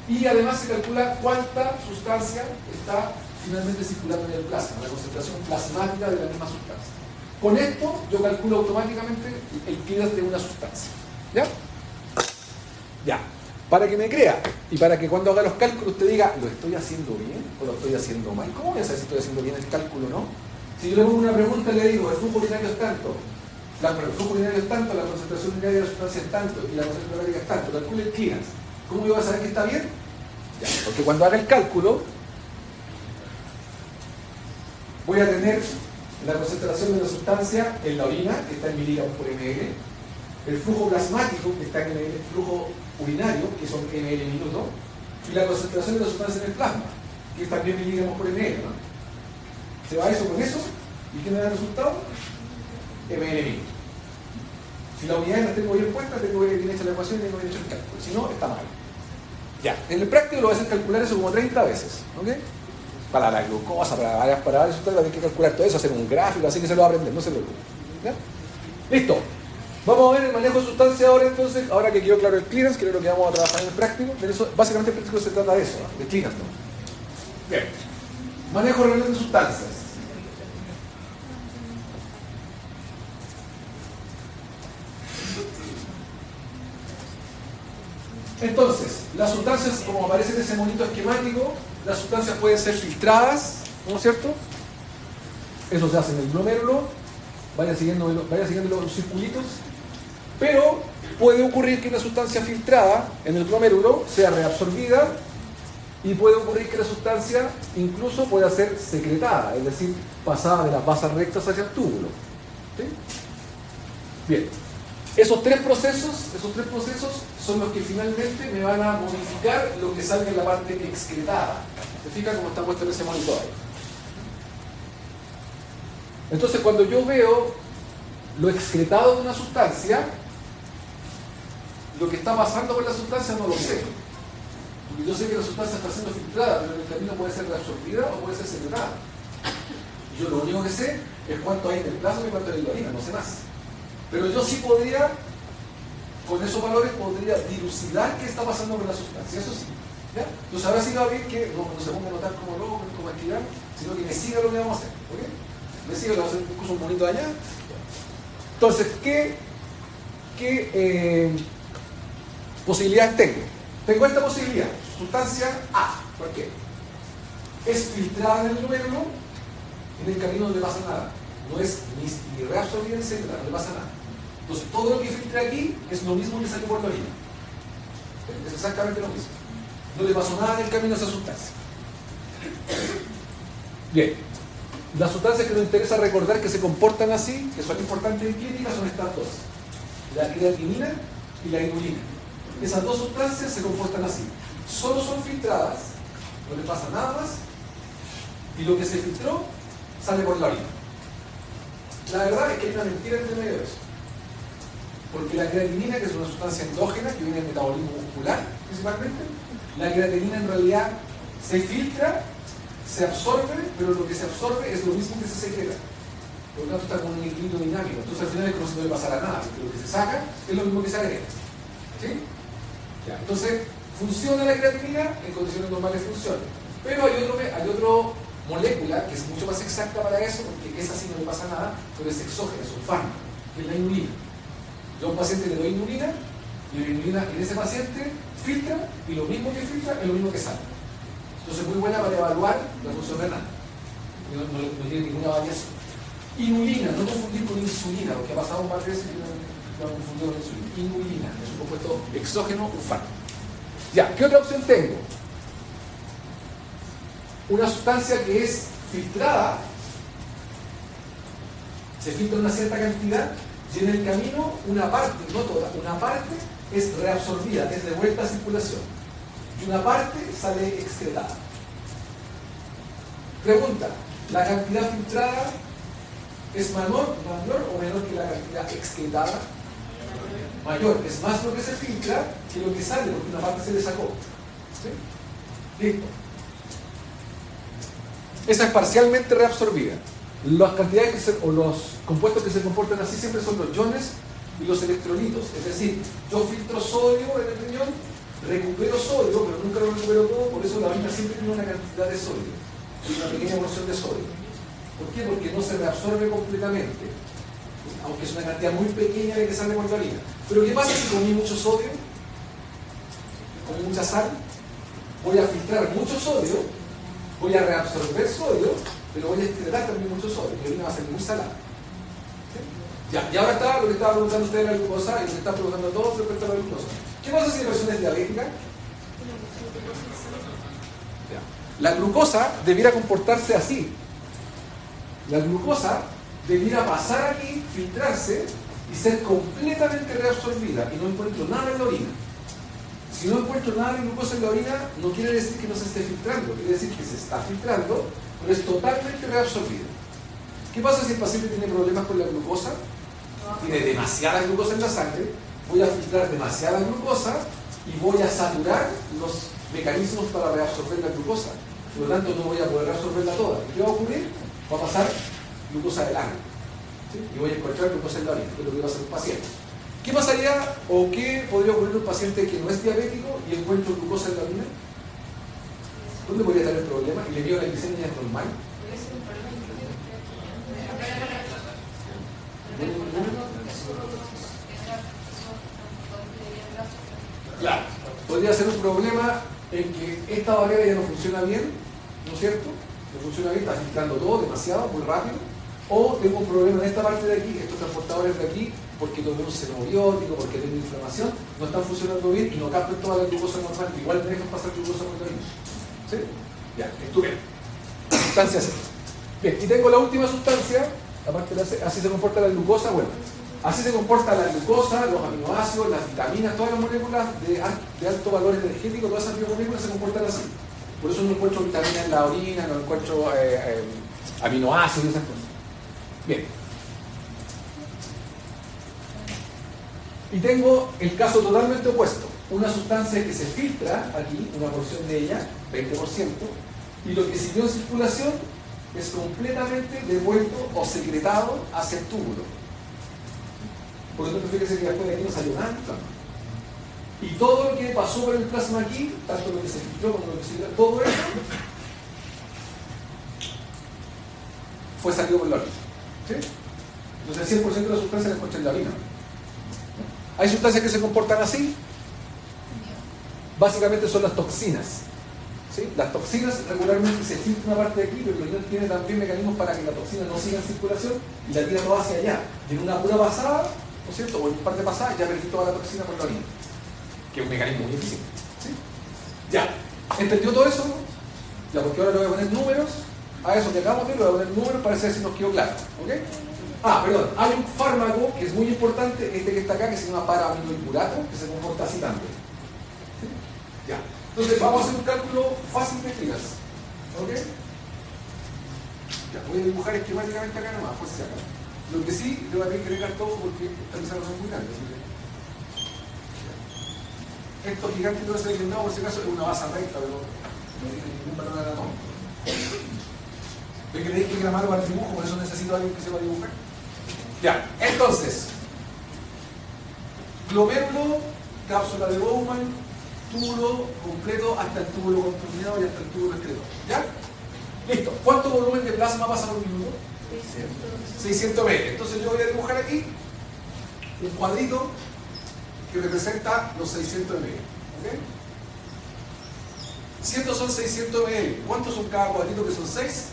y además se calcula cuánta sustancia está finalmente circulando en el plasma, la concentración plasmática de la misma sustancia. Con esto yo calculo automáticamente el clearance de una sustancia. ¿Ya? Ya. Para que me crea y para que cuando haga los cálculos usted diga, ¿lo estoy haciendo bien o lo estoy haciendo mal? ¿Cómo voy a saber si estoy haciendo bien el cálculo o no? Si yo le pongo una pregunta y le digo, el flujo urinario es tanto, el flujo urinario es tanto, la concentración urinaria de la sustancia es tanto y la concentración urinaria es tanto, calcule el clearance. ¿Cómo yo voy a saber que está bien? Ya, porque cuando haga el cálculo voy a tener la concentración de la sustancia en la orina, que está en miligramos por ml, el flujo plasmático, que está en el flujo urinario, que son ml minuto, y la concentración de la sustancia en el plasma, que es también miligramos por ml, ¿no? Se va eso con eso, ¿y qué me da el resultado? ml minuto. Si la unidad la tengo bien puesta, tengo bien hecha la ecuación y tengo bien hecho el cálculo, si no, está mal. Ya, en el práctico lo voy a hacer calcular eso como 30 veces, ¿ok? Para la glucosa, para varias sustancias, hay que calcular todo eso, hacer un gráfico, así que se lo va a aprender, no se preocupe. ¿Ya? Listo. Vamos a ver el manejo de sustancia ahora entonces, ahora que quedó claro el clearance, que es lo que vamos a trabajar en el práctico. De eso, básicamente el práctico se trata de eso, ¿no? De clearance, ¿no? Bien. Manejo regular de sustancias. Entonces, las sustancias, como aparece en ese monito esquemático, las sustancias pueden ser filtradas, ¿no es cierto? Eso se hace en el glomérulo, vaya siguiendo los circulitos, pero puede ocurrir que la sustancia filtrada en el glomérulo sea reabsorbida y puede ocurrir que la sustancia incluso pueda ser secretada, es decir, pasada de las vasas rectas hacia el túbulo. ¿Sí? Bien. Esos tres procesos son los que finalmente me van a modificar lo que salga en la parte excretada. ¿Se fijan cómo está puesto en ese monitor ahí? Entonces, cuando yo veo lo excretado de una sustancia, lo que está pasando con la sustancia no lo sé. Porque yo sé que la sustancia está siendo filtrada, pero en el camino puede ser reabsorbida o puede ser secretada. Yo lo único que sé es cuánto hay en el plasma y cuánto hay en la orina, no sé más. Pero yo sí podría, con esos valores, podría dilucidar qué está pasando con la sustancia, eso sí. ¿Ya? Entonces ahora sí va a ver que no se ponga a notar como loco, como estirar, sino que me siga lo que vamos a hacer. ¿Ok? Me siga, le vamos a hacer incluso un bonito de allá. Entonces, ¿qué posibilidades tengo? Tengo esta posibilidad, sustancia A. ¿Por qué? Es filtrada en el glomérulo, en el camino no le pasa nada. No es ni reabsorbida ni secretada, no le pasa nada. Entonces, todo lo que filtra aquí es lo mismo que salió por la orina. Es exactamente lo mismo. No le pasó nada en el camino a esa sustancia. Bien. Las sustancias que nos interesa recordar que se comportan así, que son importantes en clínica, son estas dos. La creatinina y la inulina. Esas dos sustancias se comportan así. Solo son filtradas, no le pasa nada más, y lo que se filtró sale por la orina. La verdad es que hay una mentira entre medio de eso. Porque la creatinina, que es una sustancia endógena que viene del metabolismo muscular principalmente, la creatinina en realidad se filtra, se absorbe, pero lo que se absorbe es lo mismo que se secreta. Por lo tanto está con un equilibrio dinámico. Entonces al final es como si no le pasara nada, porque lo que se saca es lo mismo que se agrega. ¿Sí? Ya. Entonces funciona la creatinina, en condiciones normales funciona. Pero hay otra molécula que es mucho más exacta para eso, porque esa sí no le pasa nada, pero es exógena, es un fármaco, que es la inulina. Yo a un paciente le doy inulina, y la inulina en ese paciente filtra, y lo mismo que filtra es lo mismo que sale. Entonces muy buena para evaluar la función renal. No tiene ninguna variación. Inulina, no confundir con insulina, porque ha pasado un par de veces que lo han confundido con insulina. Inulina, es un compuesto exógeno, un fármaco. Ya, ¿qué otra opción tengo? Una sustancia que es filtrada, se filtra una cierta cantidad, Y en el camino, una parte, no toda, una parte es reabsorbida, es devuelta a circulación. Y una parte sale excretada. Pregunta, ¿la cantidad filtrada es mayor o menor que la cantidad excretada? Mayor, es más lo que se filtra que lo que sale, porque una parte se le sacó. ¿Sí? Listo. Esa es parcialmente reabsorbida. Las cantidades o los compuestos que se comportan así siempre son los iones y los electrolitos. Es decir, yo filtro sodio en el riñón, recupero sodio, pero nunca lo recupero todo, por eso la orina siempre tiene una cantidad de sodio, una pequeña porción de sodio. ¿Por qué? Porque no se reabsorbe completamente, aunque es una cantidad muy pequeña de que sale por la orina. Pero ¿qué pasa si comí mucho sodio? Comí mucha sal, voy a filtrar mucho sodio, voy a reabsorber sodio, pero voy a excretar también mucho sodio, mi orina va a ser muy salada. ¿Sí? Ya, y ahora está lo que estaba preguntando usted de la glucosa y lo que está preguntando todos respecto a la glucosa. ¿Qué pasa si la persona es diabética? Ya. La glucosa debiera comportarse así. La glucosa debiera pasar aquí, filtrarse y ser completamente reabsorbida y no encuentro nada en la orina. Si no encuentro nada de glucosa en la orina, no quiere decir que no se esté filtrando, quiere decir que se está filtrando, pero es totalmente reabsorbido. ¿Qué pasa si el paciente tiene problemas con la glucosa? Tiene demasiada glucosa en la sangre, voy a filtrar demasiada glucosa y voy a saturar los mecanismos para reabsorber la glucosa. Por lo tanto, no voy a poder reabsorberla toda. ¿Qué va a ocurrir? Va a pasar glucosa del aire. ¿Sí? Y voy a encontrar glucosa en la orina, que es lo que va a hacer un paciente. ¿Qué pasaría o qué podría ocurrir en un paciente que no es diabético y encuentro glucosa en la orina? ¿Dónde podría estar el problema? Y le veo la glicemia normal. Claro, podría ser un problema en que esta barrera ya no funciona bien, ¿no es cierto? No funciona bien, está filtrando todo demasiado, muy rápido. O tengo un problema en esta parte de aquí, estos transportadores de aquí, porque tomé un xenobiótico, porque tengo inflamación, no están funcionando bien y no captan toda la glucosa normal. Igual me dejan pasar glucosa muy bien. ¿Sí? Ya, estupendo. Sustancia C. Bien, y tengo la última sustancia, aparte de la C, así se comporta la glucosa. Bueno, así se comporta la glucosa, los aminoácidos, las vitaminas, todas las moléculas de alto valor energético, todas esas biomoléculas se comportan así. Por eso no encuentro vitaminas en la orina, no encuentro aminoácidos y esas cosas. Bien. Y tengo el caso totalmente opuesto. Una sustancia que se filtra aquí, una porción de ella, 20%, y lo que siguió en circulación es completamente devuelto o secretado hacia el túbulo. Por lo tanto, fíjese que después de aquí no salió nada. Y todo lo que pasó por el plasma aquí, tanto lo que se filtró como lo que se filtró, todo eso fue salido por la orina. ¿Sí? Entonces el 100% de la sustancia la encuentra en la orina. Hay sustancias que se comportan así. Básicamente son las toxinas. ¿Sí? Las toxinas regularmente se filtra una parte de aquí, pero el riñón tiene también mecanismos para que la toxina no siga en circulación y la tira toda hacia allá. Y en una pura pasada, ¿no es cierto? O en un par de pasadas ya perdí toda la toxina por la orina. Que es un mecanismo muy eficiente. ¿Sí? Ya. ¿Entendió todo eso? Ya, porque ahora le voy a poner números a eso que acabamos de ver, le voy a poner números para ver si nos quedó claro. ¿Ok? Ah, perdón, hay un fármaco que es muy importante, este que está acá, que se llama para-aminoiburato, que se comporta así también. ¿Sí? Ya. Entonces vamos a hacer un cálculo fácil de eficaz. ¿Ok? Ya, voy a dibujar esquemáticamente acá nomás, pues acá. Lo que sí, le voy a tener que agregar todo porque estas pizarras son muy grandes. ¿Sí? Esto gigante no se ha inclinado, por si acaso es una base recta, pero no tiene ningún valor anatómico. ¿Ve que le dije que era malo para el dibujo? Por eso necesito a alguien que sepa dibujar. Ya, entonces, glomérulo, cápsula de Bowman, túbulo completo hasta el túbulo contaminado y hasta el túbulo excretor. ¿Ya? Listo. ¿Cuánto volumen de plasma pasa por minuto? 600 ml. Entonces yo voy a dibujar aquí un cuadrito que representa los 600 ml. ¿Ok? Si estos son 600 ml, ¿cuántos son cada cuadrito que son 6?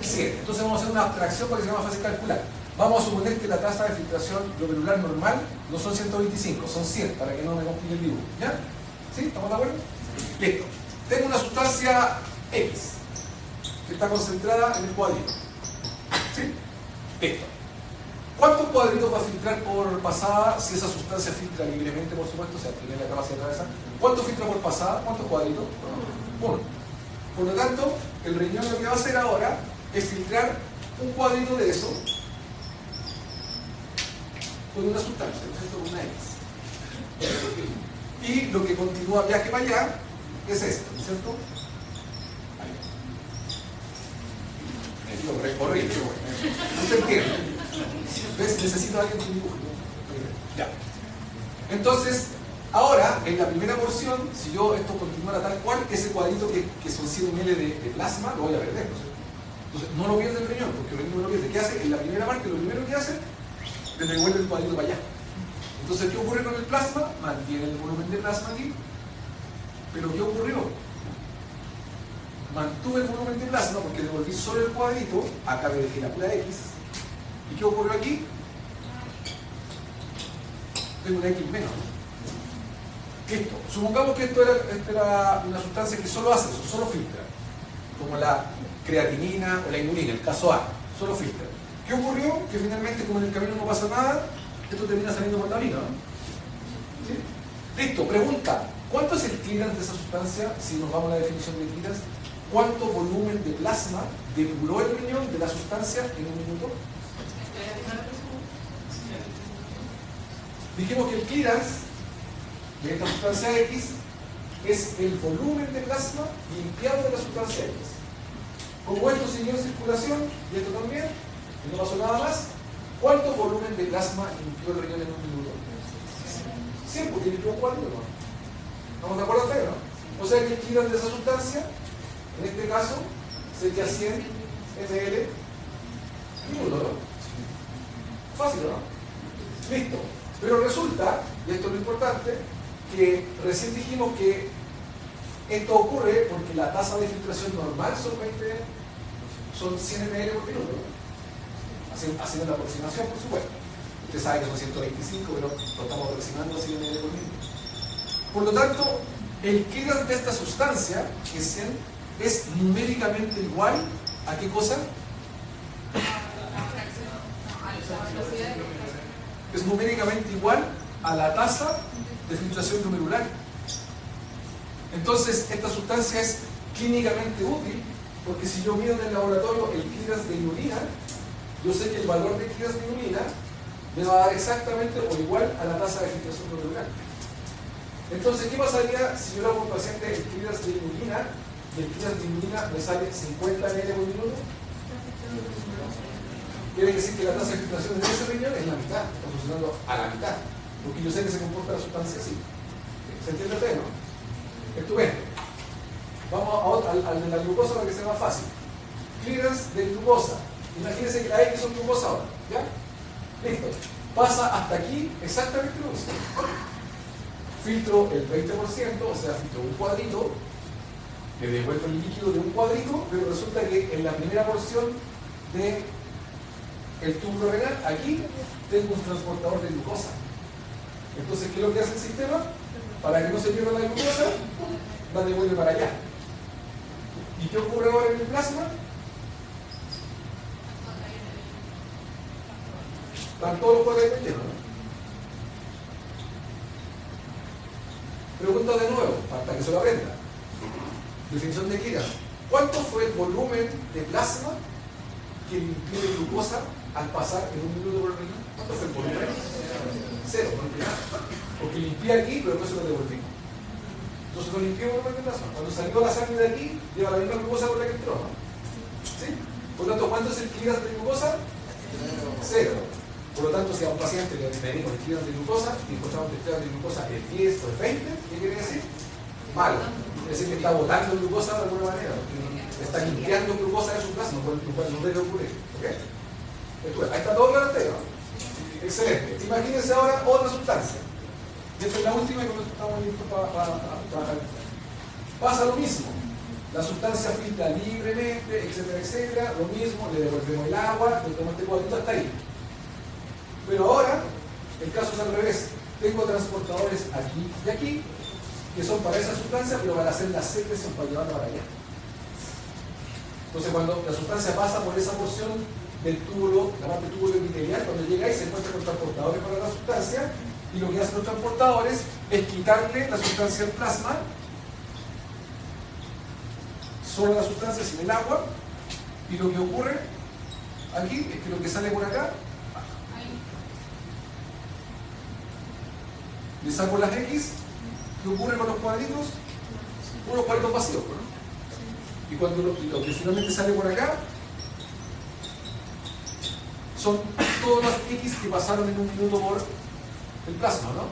100. Entonces vamos a hacer una abstracción para que sea más fácil calcular. Vamos a suponer que la tasa de filtración glomerular normal no son 125, son 100, para que no me complique el dibujo. ¿Ya? ¿Sí? ¿Estamos de acuerdo? Listo. Tengo una sustancia X que está concentrada en el cuadrito. ¿Sí? Listo. ¿Cuántos cuadritos va a filtrar por pasada si esa sustancia filtra libremente, por supuesto? O sea, tiene la capacidad de atravesar. ¿Cuánto filtra por pasada? ¿Cuántos cuadritos? Uno. Por lo tanto, el riñón lo que va a hacer ahora es filtrar un cuadrito de eso con una sustancia, ¿no es cierto? Con una X. Y lo que continúa viaje para allá es esto, ¿no es cierto? Ahí. Horrible, no te entiendo. ¿Ves? Necesito a alguien que dibuje. Ya. Entonces, ahora, en la primera porción, si yo esto continuara tal cual, ese cuadrito que son 100 ml de plasma, lo voy a perder, ¿no es cierto? Entonces, no lo pierde el riñón, porque el riñón no lo pierde. ¿Qué hace? En la primera parte, lo primero que hace, le devuelve el cuadrito para allá. Entonces, ¿qué ocurre con el plasma? Mantiene el volumen de plasma aquí. Pero ¿qué ocurrió? Mantuve el volumen de plasma porque devolví solo el cuadrito, acá le dejé la pura X. ¿Y qué ocurrió aquí? Tengo una X menos. Esto, supongamos que esto era una sustancia que solo hace eso, solo filtra. Como la creatinina o la inulina, el caso A, solo filtra. ¿Qué ocurrió? Que finalmente, como en el camino no pasa nada, esto termina saliendo por la orina, ¿no? ¿Sí? Listo, pregunta. ¿Cuánto es el clearance de esa sustancia? Si nos vamos a la definición de clearance, ¿cuánto volumen de plasma depuró el riñón de la sustancia en un minuto? Dijimos que el clearance de esta sustancia X es el volumen de plasma limpiado de la sustancia X. Como esto siguió en circulación, y esto también, y no pasó nada más, ¿cuánto volumen de plasma limpió el riñón en un minuto? 100, porque limpió un cuarto, ¿no? ¿Estamos de acuerdo hasta ahí, no? O sea que el clearance de esa sustancia, en este caso, sería 100 ml minuto, ¿no? Fácil, ¿no? Listo. Pero resulta, y esto es lo importante, que recién dijimos que esto ocurre porque la tasa de filtración normal son 100 ml por minuto, haciendo la aproximación, por supuesto. Usted sabe que son 125, pero lo estamos aproximando a 100 ml por minuto. Por lo tanto, el clearance de esta sustancia, que es numéricamente igual a ¿qué cosa? Es numéricamente igual a la tasa de filtración glomerular. Entonces, esta sustancia es clínicamente útil porque si yo mido en el laboratorio el clearance de inulina, yo sé que el valor de clearance de inulina me va a dar exactamente o igual a la tasa de filtración glomerular. Entonces, ¿qué pasaría si yo le hago a un paciente el clearance de inulina y el clearance de inulina me sale 50 ml por minuto? Quiere decir que la tasa de filtración de ese riñón es la mitad, está funcionando a la mitad, porque yo sé que se comporta la sustancia así. ¿Se entiende el tema? Estupendo. Vamos al de la glucosa para que sea más fácil. Clearance de glucosa. Imagínense que la X son glucosa ahora, ¿ya? Listo. Pasa hasta aquí exactamente lo mismo. Filtro el 20%, o sea, filtro un cuadrito, le devuelvo el líquido de un cuadrito, pero resulta que en la primera porción de el tubo renal, aquí tengo un transportador de glucosa. Entonces, ¿qué es lo que hace el sistema? Para que no se pierda la glucosa, la devuelve para allá. ¿Y qué ocurre ahora en el plasma? Están todos los cuadritos llenos, ¿no? Pregunta de nuevo, hasta que se lo aprenda. Definición de clearance. ¿Cuánto fue el volumen de plasma que limpió de glucosa al pasar en un minuto por el riñón? ¿Cuánto fue el volumen? Cero, porque limpié aquí, pero después se lo devolví. Entonces lo limpié por el plasma. Cuando salió la sangre de aquí, lleva la misma glucosa por la que entró, ¿no? ¿Sí? Por lo tanto, ¿cuánto es el clearance de glucosa? Cero. Por lo tanto, si a un paciente le medimos el clearance de glucosa y encontramos que el clearance de glucosa es 10 o es 20, ¿qué quiere decir? Malo. Es decir, que está botando glucosa de alguna manera. Está limpiando glucosa de su plasma, por el cual no debe ocurrir. ¿Okay? Ahí está todo claro, ¿no? Excelente. Imagínense ahora otra sustancia. Esta es la última y con esto estamos listos para trabajar. Pasa lo mismo. La sustancia filtra libremente, etcétera, etcétera. Lo mismo, le devolvemos el agua, le tomamos este cuadrito hasta ahí. Pero ahora, el caso es al revés. Tengo transportadores aquí y aquí, que son para esa sustancia, pero para hacer la secreción, para llevarla para allá. Entonces, cuando la sustancia pasa por esa porción del túbulo, la parte túbulo epitelial, cuando llega ahí se encuentra con transportadores para la sustancia, y lo que hacen los transportadores es quitarle la sustancia al plasma, solo la sustancia sin el agua, y lo que ocurre aquí es que lo que sale por acá, le saco las X, ¿qué ocurre con los cuadritos? Unos cuadritos vacíos, ¿no? Y cuando lo que finalmente sale por acá son todas las X que pasaron en un minuto por el plasma, ¿no?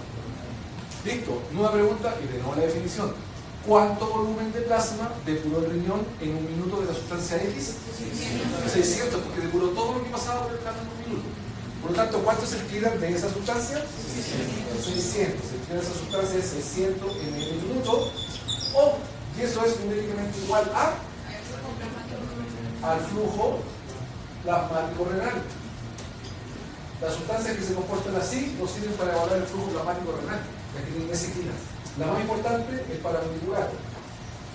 Listo, nueva pregunta y de nuevo la definición. ¿Cuánto volumen de plasma depuró el riñón en un minuto de la sustancia X? 600, porque depuró todo lo que pasaba por el plasma en un minuto. Por lo tanto, ¿cuánto es el clearance de esa sustancia? 600. El clearance de esa sustancia es 600 en el minuto, y eso es numéricamente igual al flujo plasmático renal. Las sustancias que se comportan así no sirven para evaluar el flujo plasmático renal, ya que tienen ese clearance. La más importante es para manipular.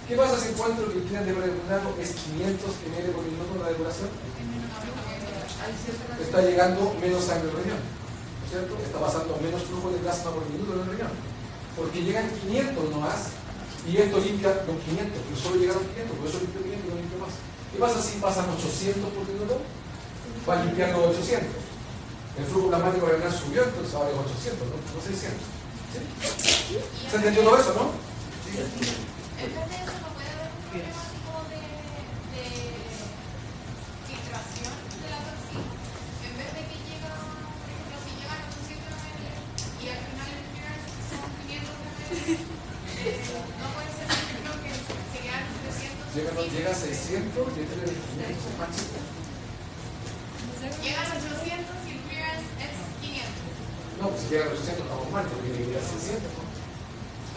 ¿Qué pasa si encuentro que el clearance de paraventurado es 500 ml por minuto en la depuración? Está llegando menos sangre al riñón, ¿no es cierto? Está pasando menos flujo de plasma por minuto en el riñón, porque llegan 500 nomás, y esto limpia los 500, pero solo llegaron 500, por eso limpio 500 y no limpio más. ¿Qué pasa si pasan 800 por minuto? Va a limpiar los 800. El flujo plasmático renal subió, entonces ahora es 800, no 600. ¿Sí? ¿Se entendió todo eso, no? En vez de eso, ¿no puede haber un problema tipo de filtración de la toxina? En vez de que llega, por ejemplo, si llegan 800 ml y al final el clearance son 500 ml, no puede ser, por ejemplo, que se quedan 300. Llega a 600 y este es el máximo. Llegan 800 y el clearance es 500. No, pues si llega a 800 estamos mal, porque tiene que ir a 600. ¿No?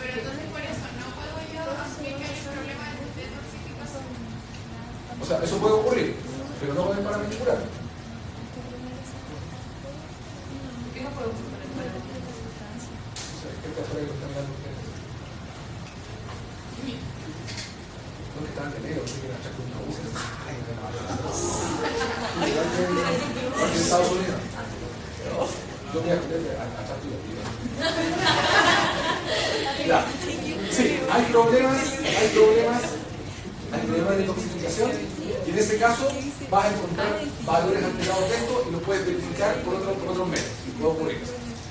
Pero entonces por eso no puedo yo asumir que hay un problema de detoxificación. O sea, eso puede ocurrir, pero no pueden para manipular. ¿Qué no podemos poner para O sea, es que está fuera de los caminantes. No que estaban de negro, no sé que era chaco una búsqueda. Ay, aquí en Estados Unidos. Yo voy a escuchar a chaco y ya. Sí, hay problemas de toxificación, y en este caso vas a encontrar valores alterados de esto y lo puedes verificar por otros medios, puede ocurrir.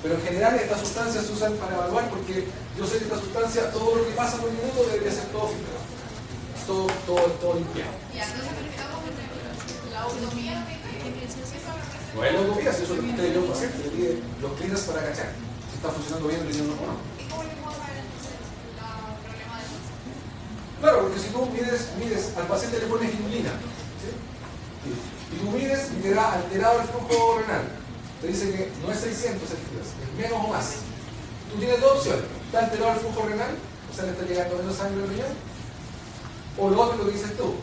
Pero en general estas sustancias se usan para evaluar, porque yo sé que esta sustancia, todo lo que pasa por minuto debería ser todo filtrado, todo limpiado. Y entonces verificamos la utopía de que eso representa. No es la utopía, si eso es lo que usted le dio a un paciente, le pide los cleaners para cachar si está funcionando bien el riñón o no. ¿Y cómo le puedo saber entonces el problema de eso? Claro, porque si tú mides al paciente le pones inulina, ¿sí? Y tú mides y te da alterado el flujo renal, te dice que no es 600 centímetros, es menos o más. Tú tienes dos opciones: está alterado el flujo renal, o sea, le está llegando menos sangre al riñón, o lo otro que dices tú,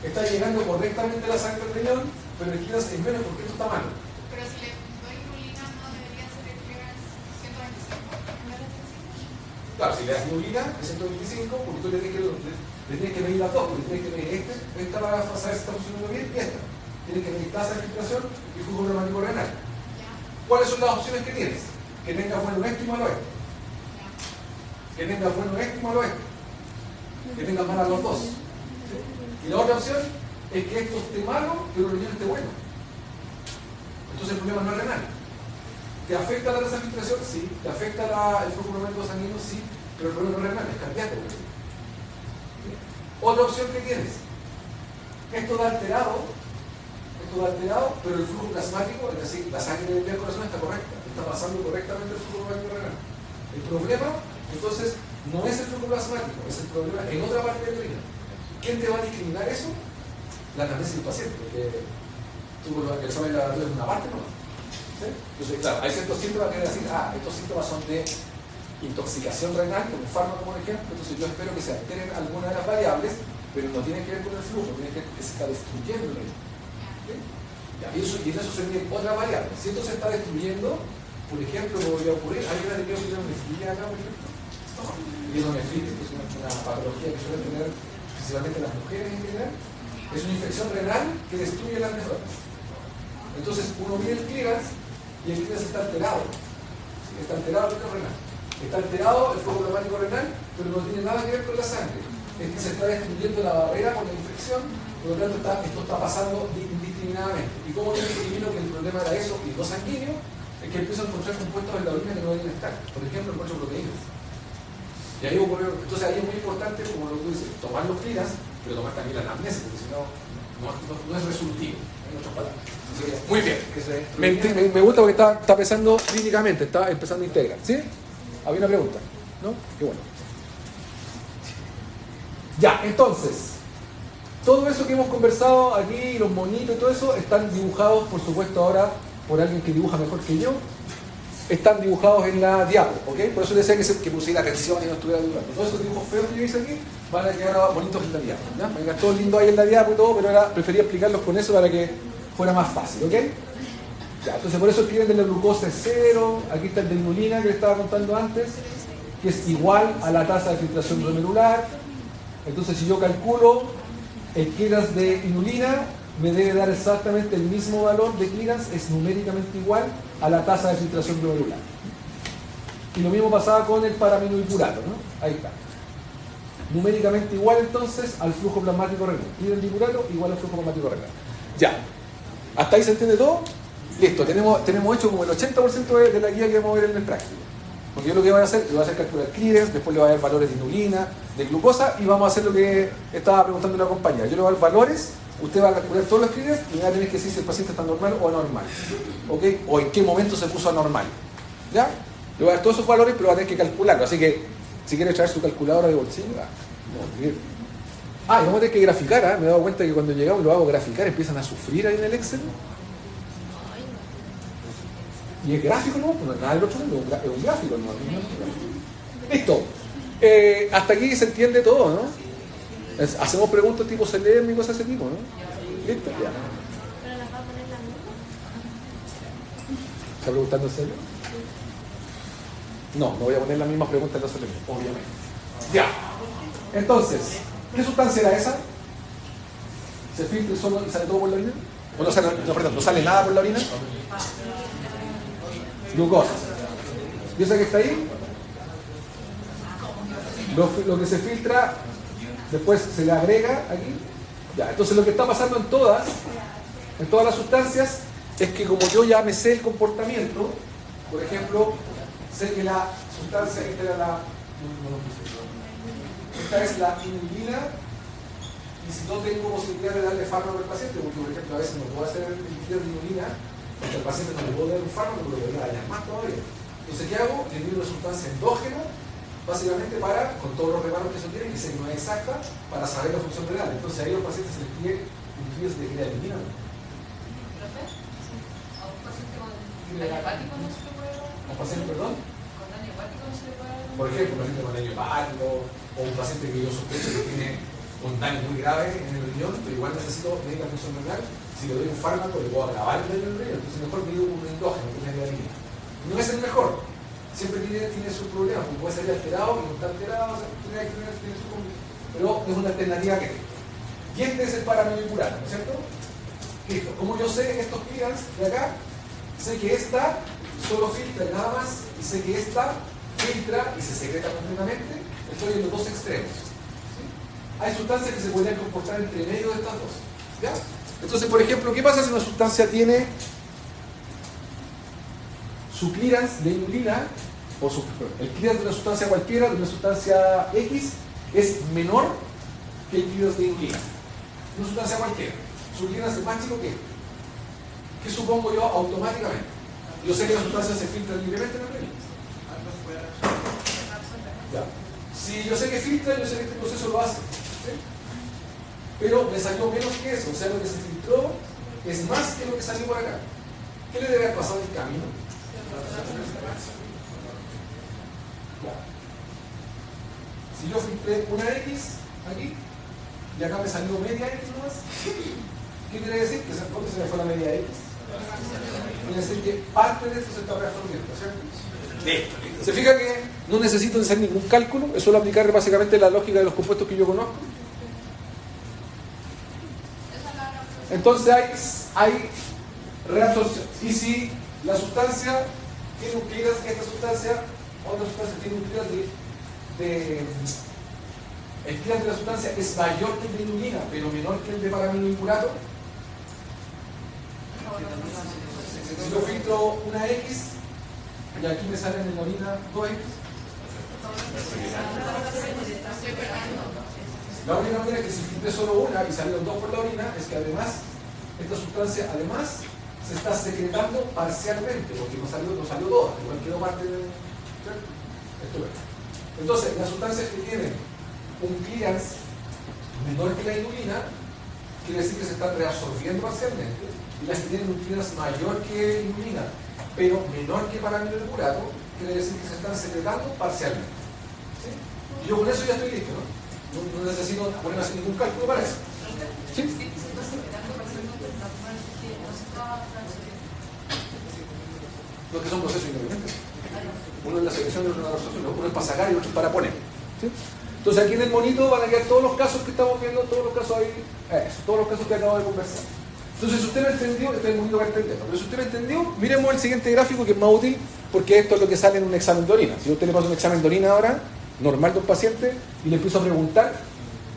está llegando correctamente la sangre al riñón, pero el clearance es menos porque esto está malo. Pero si le doy inulina, ¿no debería ser el clearance 125 en vez de 125? Claro, si le das inulina es 125, porque tú le tienes que medir las dos, porque tienes que medir esta para saber si está funcionando bien, y esta. Tienes que medir tasa de filtración y flujo plasmático renal. ¿Cuáles son las opciones que tienes? Que tengas bueno esto y malo esto. Que tengas bueno esto y malo esto. Que tengas malas los dos. ¿Sí? Y la otra opción es que esto esté malo, pero el riñón esté bueno. Entonces el problema no es renal. ¿Te afecta la tasa de filtración? Sí. ¿Te afecta el flujo plasmático sanguíneo? Sí. Pero el problema no es renal, es cardíaco. ¿Sí? Otra opción que tienes. Esto da alterado, pero el flujo plasmático, es decir, la sangre del corazón está correcta, está pasando correctamente el flujo plasmático renal. El problema, entonces, no es el flujo plasmático, es el problema en otra parte del riñón. ¿Quién te va a discriminar eso? La anamnesis del paciente, porque tú el examen de laboratorio es una parte, ¿no? ¿Sí? Entonces, claro, hay ciertos síntomas que van a decir, estos síntomas son de intoxicación renal, como un fármaco, por ejemplo, entonces yo espero que se alteren algunas de las variables, pero no tienen que ver con el flujo, tienen que ver que se está destruyendo el riñón. ¿Sí? Y en eso se mide otra variable. Si esto se está destruyendo, por ejemplo, podría ocurrir, hay una hidronefilia acá, por ejemplo. Hidronefilia, que es una patología que suelen tener principalmente las mujeres en general, es una infección renal que destruye las nefronas. Entonces uno mide el clearance y el clearance está alterado. Está alterado el flujo renal. Está alterado el flujo plasmático renal, pero no tiene nada que ver con la sangre. Es que se está destruyendo la barrera con la infección, por lo tanto esto está pasando indiscriminadamente. ¿Y cómo yo discrimino que el problema era eso y no sanguíneo? Es que empiezo a encontrar compuestos en la orina que no deben estar. Por ejemplo, encuentro proteínas. Y ahí ocurre, entonces ahí es muy importante, como lo que tú dices, tomar los clearance, pero tomar también la anamnesis, porque si no, no es resolutivo, en otras palabras. Muy bien. Me gusta porque está pensando clínicamente, está empezando a integrar. ¿Sí? Había una pregunta, ¿no? Qué bueno. Ya, entonces, todo eso que hemos conversado aquí, los monitos y todo eso, están dibujados, por supuesto, ahora por alguien que dibuja mejor que yo. Están dibujados en la diapo, ¿ok? Por eso les decía que pusiera atención y no estuviera dudando. Todos esos dibujos feos que yo hice aquí van a quedar bonitos en la diapo, ¿ya? Van a quedar todo lindo ahí en la diapo y todo, pero ahora prefería explicarlos con eso para que fuera más fácil, ¿ok? Ya, entonces por eso escriben de la glucosa es 0, aquí está el de inulina que les estaba contando antes, que es igual a la tasa de filtración glomerular. Entonces si yo calculo el clearance de inulina, me debe dar exactamente el mismo valor de clearance, es numéricamente igual a la tasa de filtración glomerular. Y lo mismo pasaba con el paraaminoipurato, ¿no? Ahí está. Numéricamente igual entonces al flujo plasmático renal. Clearance de ipurato igual al flujo plasmático renal. Ya. ¿Hasta ahí se entiende todo? Listo, tenemos hecho como el 80% de la guía que vamos a ver en el práctico. Porque yo lo que voy a hacer, le voy a hacer calcular clearance, después le voy a dar valores de inulina, de glucosa, y vamos a hacer lo que estaba preguntando la compañera. Yo le voy a dar valores, usted va a calcular todos los clearance y me va a tener que decir si el paciente está normal o anormal. ¿Ok? O en qué momento se puso anormal. ¿Ya? Le voy a dar todos esos valores, pero va a tener que calcularlo. Así que, si quiere traer su calculadora de bolsillo, y vamos a tener que graficar, ¿eh? Me he dado cuenta que cuando llegamos lo hago graficar, empiezan a sufrir ahí en el Excel. Y es gráfico, ¿no? No es nada del otro mundo, es un gráfico, ¿no? Listo. Hasta aquí se entiende todo, ¿no? Hacemos preguntas tipo CLM y cosas de ese tipo, ¿no? Listo, ya. ¿Pero las va a poner la misma? ¿Está preguntando en serio? No voy a poner las mismas preguntas en los CLM, obviamente. Ya. Entonces, ¿qué sustancia era esa? ¿Se filtra y sale todo por la orina? ¿O no sale, no sale nada por la orina? Glucosa. ¿Y esa que está ahí? Lo que se filtra, después se le agrega aquí. Ya, entonces lo que está pasando en todas las sustancias es que como yo ya me sé el comportamiento, por ejemplo, sé que la sustancia, esta es la inulina, y si no tengo posibilidad de darle fármaco al paciente, porque por ejemplo a veces no puedo hacer el estudio de inulina, porque al paciente no le puedo dar un fármaco, pero le voy a dañar más todavía. Entonces, ¿qué hago? Le doy una sustancia endógena, básicamente para, con todos los reparos que eso tiene, que se no es exacta, para saber la función renal. Entonces ahí a los pacientes se les pide un de creatinina. ¿Profe? ¿A un paciente con daño hepático no se le puede dar? ¿A un paciente, perdón? ¿Con daño hepático no se le puede dar? Por ejemplo, un paciente con daño hepático, o un paciente que yo sospecho que tiene un daño muy grave en el riñón, pero igual necesito medir la función renal. Si le doy un fármaco, le puedo agravar el daño del riñón. Entonces mejor me digo un endógeno, que es la creatinina. No es el mejor. Siempre tiene sus problemas, porque puede salir alterado y no está alterado, o sea, tiene su complicación. Pero es una alternativa que tengo. Y este es el paraaminoipurato, ¿no es cierto? Listo. Como yo sé estos clearance de acá, sé que esta solo filtra y nada más, y sé que esta filtra y se secreta completamente. Estoy en los dos extremos. ¿Sí? Hay sustancias que se podrían comportar entre medio de estas dos. ¿Ya? Entonces, por ejemplo, ¿qué pasa si una sustancia tiene su clearance de inulina, o el clearance de una sustancia cualquiera, de una sustancia X, es menor que el clearance de inulina? Una sustancia cualquiera. Su clearance es más chico que este. ¿Qué supongo yo automáticamente? Yo sé que la sustancia se filtra libremente en el riñón. Ya. Si yo sé que filtra, yo sé que este proceso lo hace. ¿Sí? Pero me salió menos que eso, o sea, lo que se filtró es más que lo que salió por acá. ¿Qué le debe haber pasado en el camino? Ya. Si yo filtré una X aquí, y acá me salió media X nomás, ¿qué quiere decir? Que ¿dónde se me fue la media X? Quiere decir que parte de esto se está reabsorbiendo, ¿cierto? Listo. ¿Se fija que no necesito hacer ningún cálculo? Es solo aplicar básicamente la lógica de los compuestos que yo conozco. Entonces reabsorción. Y si la sustancia tiene un clearance, esta sustancia, otra sustancia tiene un clearance el clearance de la sustancia es mayor que el de inulina, pero menor que el de paraminoimpurato. Si yo filtro una X y aquí me sale en la orina 2X, la única manera es que si filtré solo una y salieron dos por la orina es que además esta sustancia además se está secretando parcialmente, porque no salió toda, igual quedó parte del... Entonces, las sustancias que tienen un clearance menor que la inulina quiere decir que se están reabsorbiendo parcialmente, y las que tienen un clearance mayor que inulina pero menor que paraminoimpurato quiere decir que se están secretando parcialmente. ¿Sí? Y yo con eso ya estoy listo, ¿no? No necesito poner así ningún cálculo para eso. ¿Sí? Los que son procesos independientes. Uno es la selección y otro es la absorción, uno es para sacar y otro es para poner. ¿Sí? Entonces aquí en el monito van a quedar todos los casos que estamos viendo, todos los casos ahí, todos los casos que acabo de conversar. Entonces si usted me entendió, este es el monito que entendiendo. Pero si usted me entendió, miremos el siguiente gráfico que es más útil, porque esto es lo que sale en un examen de orina. Si usted le pasa un examen de orina ahora, normal de un paciente, y le empiezo a preguntar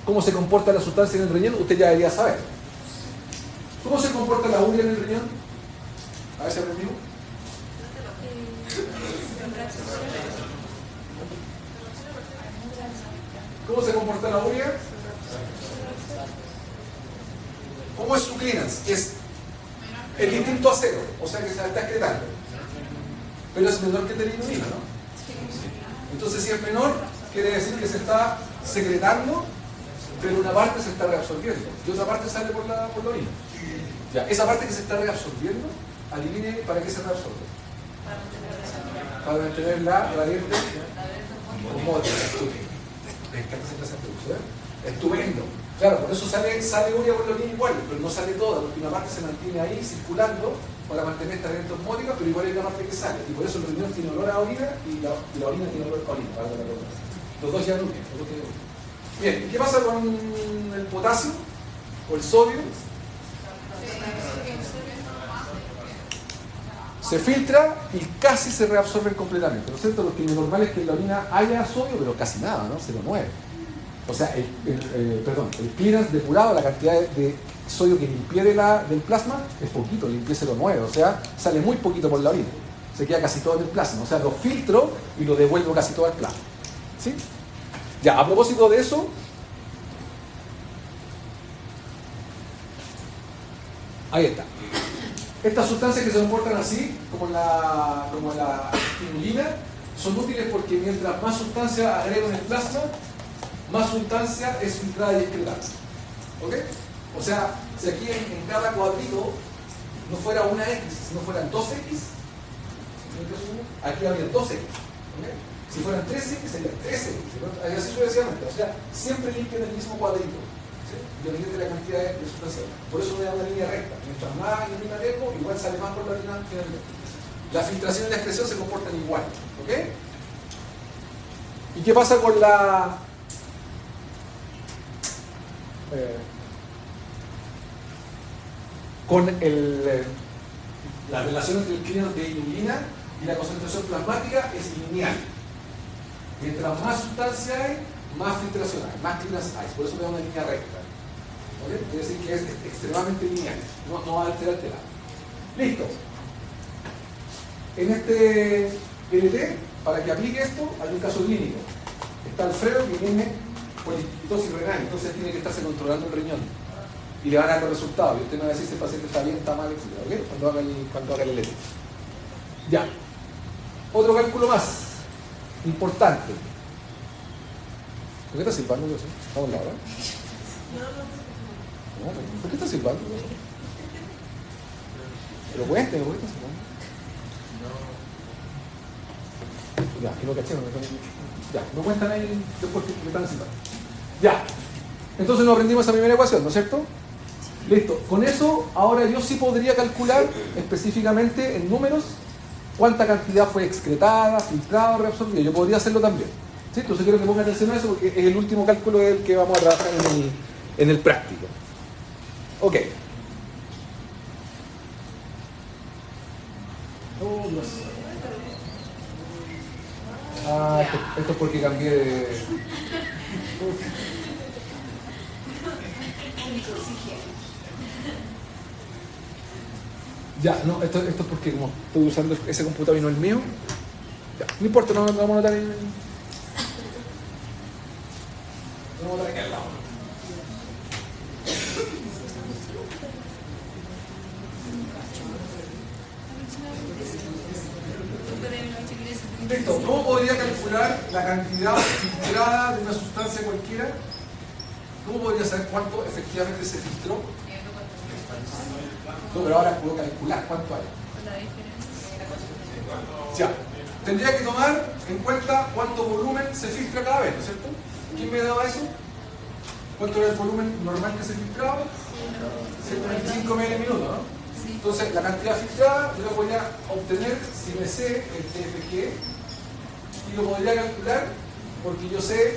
cómo se comporta la sustancia en el riñón, usted ya debería saber. ¿Cómo se comporta la urea en el riñón? A ver si aprendimos. ¿Cómo se comporta la urea? ¿Cómo es su clearance? Es el distinto a cero, o sea que se está excretando. Pero es menor que el de la inulina, ¿no? Entonces si es menor, quiere decir que se está secretando, pero una parte se está reabsorbiendo y otra parte sale por la orina. Ya, esa parte que se está reabsorbiendo, adivine para qué se reabsorbe. Para mantener la radiante osmótica. Me encanta esa clase de producción. Estupendo. Claro, por eso sale urea por la orina igual, pero no sale toda, porque una parte se mantiene ahí circulando para mantener esta radiante osmótica, pero igual hay una parte que sale. Y por eso el riñón tiene olor a orina y la orina tiene olor a orina. Los dos ya no tienen. Bien, ¿qué pasa con el potasio o el sodio? Se filtra y casi se reabsorben completamente, ¿no es cierto? Lo que lo normal es que en la orina haya sodio, pero casi nada, ¿no? Se lo mueve. O sea, el clearance depurado, la cantidad de sodio que limpie del plasma es poquito, limpie se lo mueve, o sea, sale muy poquito por la orina. Se queda casi todo en el plasma, o sea, lo filtro y lo devuelvo casi todo al plasma. ¿Sí? Ya, a propósito de eso, ahí está. Estas sustancias que se comportan así, como la inulina, son útiles porque mientras más sustancia agrego en el plasma, más sustancia es filtrada y excretada. ¿Ok? O sea, si aquí en cada cuadrito no fuera una X, sino fueran 2X, aquí habría 2X. ¿Okay? Si fueran 3X, serían 3X. Y así sucesivamente. O sea, siempre limpian el mismo cuadrito. Independiente de la cantidad de sustancia. Por eso me da una línea recta. Mientras más inulina tengo, igual sale más por la orina finalmente. La filtración y la excreción se comportan igual. ¿Ok? ¿Y qué pasa con la la relación entre el clearance de inulina y la concentración plasmática es lineal? Mientras más sustancia hay, más filtración hay, más clearance hay. Por eso me da una línea recta. ¿Okay? Quiere decir que es extremadamente lineal, no va a alterar. Listo. En este LT, para que aplique esto, hay un caso clínico. Está Alfredo que tiene polipitosis renal, entonces tiene que estarse controlando el riñón. Y le van a dar los resultados. Y usted me va a decir si el paciente está bien, está mal, etc. ¿Okay? Cuando haga el LT. Ya. Otro cálculo más importante. ¿Por qué está silbando? Estamos en la hora. ¿Por qué está silbando? Pero cuénteme, ¿por qué está silbando? Ya, que no caché, ya, no cuentan ahí después que me están silbando. Ya, entonces nos aprendimos esa primera ecuación, ¿no es cierto? Listo, con eso ahora yo sí podría calcular específicamente en números cuánta cantidad fue excretada, filtrada, reabsorbida. Yo podría hacerlo también. ¿Sí? Entonces quiero que pongan atención a eso porque es el último cálculo del que vamos a trabajar en el práctico. Ok. Ah, esto es porque cambié de... Ya, no, esto es porque como estoy usando ese computador y no el mío. Ya, no importa, no vamos a notar ahí. No vamos a notar aquí al lado. Listo, ¿cómo podría calcular la cantidad filtrada de una sustancia cualquiera? ¿Cómo podría saber cuánto efectivamente se filtró? No, pero ahora puedo calcular cuánto hay. Ya, tendría que tomar en cuenta cuánto volumen se filtra cada vez, ¿no es cierto? ¿Quién me daba eso? ¿Cuánto era el volumen normal que se filtraba? 125 ml minuto, ¿no? Entonces, la cantidad filtrada yo la podría obtener si me sé el TFG y lo podría calcular porque yo sé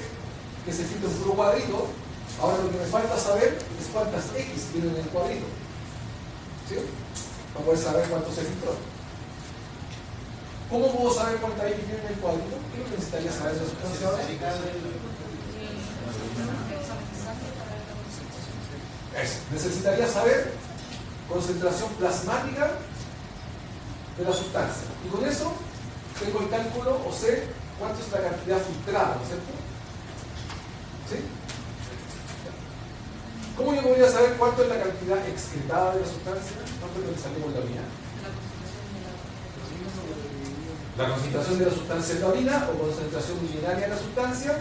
que se filtra un puro cuadrito. Ahora lo que me falta saber es cuántas X vienen en el cuadrito. ¿Sí? Para poder saber cuánto se filtró. ¿Cómo puedo saber cuántas X vienen en el cuadrito? ¿Qué es lo que necesitaría saber de la sustancia ahora? Eso. Necesitaría saber concentración plasmática de la sustancia. Y con eso tengo el cálculo o sé cuánto es la cantidad filtrada, ¿no es cierto? ¿Sí? ¿Cómo yo podría saber cuánto es la cantidad excretada de la sustancia? ¿Cuánto es lo que salió por la orina? La concentración de la sustancia en la orina o concentración urinaria de la sustancia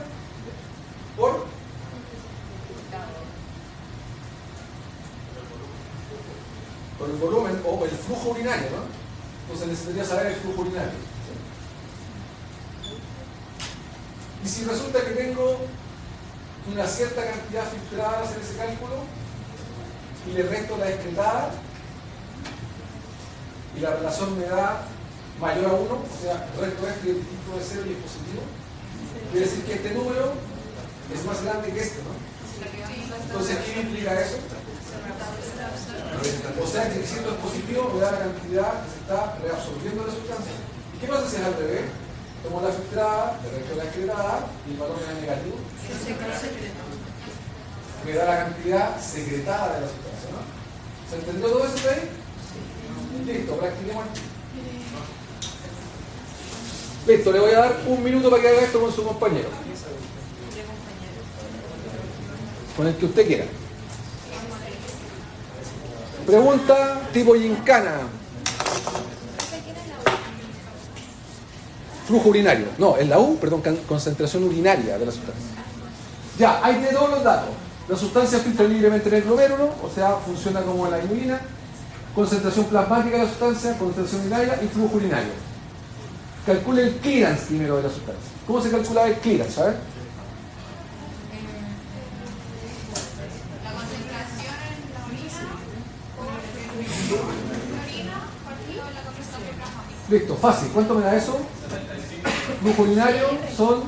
por el volumen o el flujo urinario, ¿no? Entonces necesitaría saber el flujo urinario. Y si resulta que tengo una cierta cantidad filtrada al hacer ese cálculo y le resto la excretada y la relación me da mayor a 1, o sea, resto esto y el distinto de 0 y es positivo, quiere decir que este número es más grande que este, ¿no? Entonces, ¿qué implica eso? O sea que si esto es positivo me da la cantidad que se está reabsorbiendo la sustancia. ¿Y qué pasa si es al revés? Tomo la filtrada, le resto la excretada y el valor me da negativo. Me da la cantidad secretada de la sustancia, ¿no? ¿Se entendió todo eso de ahí? Listo, practiquemos. Listo, le voy a dar un minuto para que haga esto con su compañero. Con el que usted quiera. Pregunta tipo gincana. Flujo urinario. No, en la U, perdón, concentración urinaria de la sustancia. Ya, hay de todos los datos. La sustancia filtra libremente en el glomérulo, o sea, funciona como la inulina. Concentración plasmática de la sustancia, concentración urinaria y flujo urinario. Calcule el clearance primero de la sustancia. ¿Cómo se calculaba el clearance? ¿Sabes? La concentración en la orina partido en la concentración plasmática. Listo, fácil. ¿Cuánto me da eso? Flujo urinario son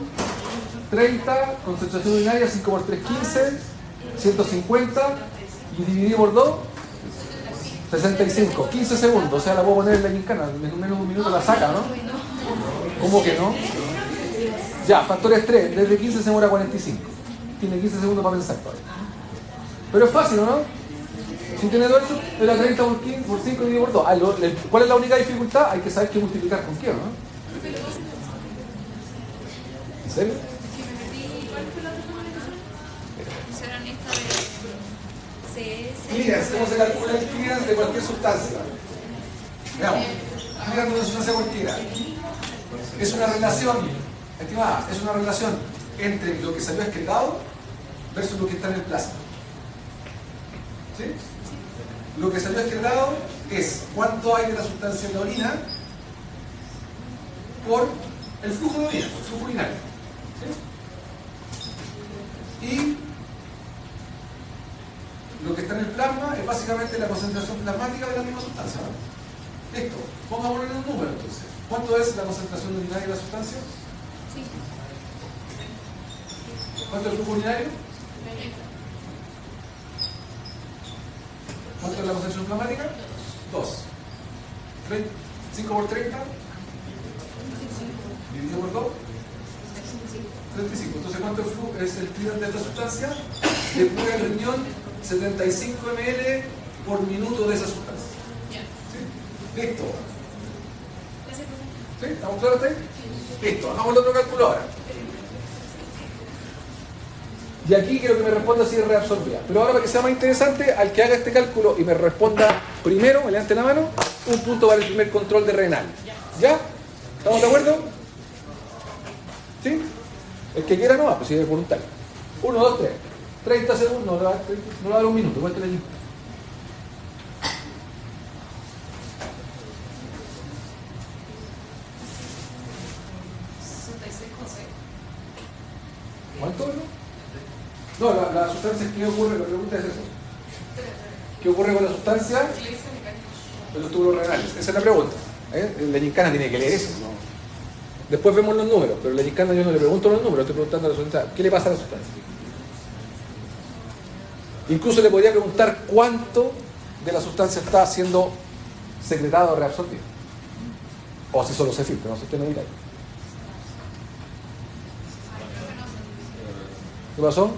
30, concentración urinaria 5 por 3, 15, 150 y dividido por 2, 65, 15 segundos. O sea, la puedo poner en la gincana, en menos de un minuto la saca, ¿no? ¿Cómo que no? Ya, factores 3, desde 15 se demora 45. Tiene 15 segundos para pensar todavía. Pero es fácil, ¿no? Si tiene todo eso, era 30 por 15, por 5 dividido por 2. Ah, ¿cuál es la única dificultad? Hay que saber qué multiplicar con qué, ¿no? ¿En serio? Clearance, ¿cómo se calcula el clearance de cualquier sustancia? Veamos, clearance de una sustancia cualquiera. Es una relación, estimada, es una relación entre lo que salió excretado versus lo que está en el plasma. ¿Sí? Lo que salió excretado es cuánto hay de la sustancia en la orina por el flujo de orina, el flujo urinario. ¿Sí? Y lo que está en el plasma es básicamente la concentración plasmática de la misma sustancia, ¿no? Listo, pongámoslo en un número entonces. ¿Cuánto es la concentración urinaria de la sustancia? Sí. ¿Cuánto es el flujo urinario? ¿Cuánto es la concentración plasmática? 2. 5 por 30. Dividido por 2. 35. Entonces, ¿cuánto es el clearance de esta sustancia? Le pone al riñón 75 ml por minuto de esa sustancia. ¿Sí? Listo. ¿Sí? ¿Estamos claros hasta ahí? Listo, hagamos el otro cálculo ahora. Y aquí quiero que me responda si es reabsorbida. Pero ahora, para que sea más interesante, al que haga este cálculo y me responda primero, me levante la mano, un punto para el primer control de renal. ¿Ya? ¿Estamos de acuerdo? ¿Sí? El que quiera no va, pues si es voluntario. 1, 2, 3. 30 segundos, no le va a dar un minuto, cuéntale allí. ¿Cuánto? No, la sustancia, ¿qué ocurre? La pregunta es eso. ¿Qué ocurre con la sustancia? De los túbulos renales. Esa es la pregunta. La gincana tiene que leer eso, ¿no? Después vemos los números, pero la gincana yo no le pregunto los números, estoy preguntando a la sustancia. ¿Qué le pasa a la sustancia? Incluso le podría preguntar cuánto de la sustancia está siendo secretada o reabsorbida. O si solo se filtra, no sé, usted no dirá. ¿Qué pasó?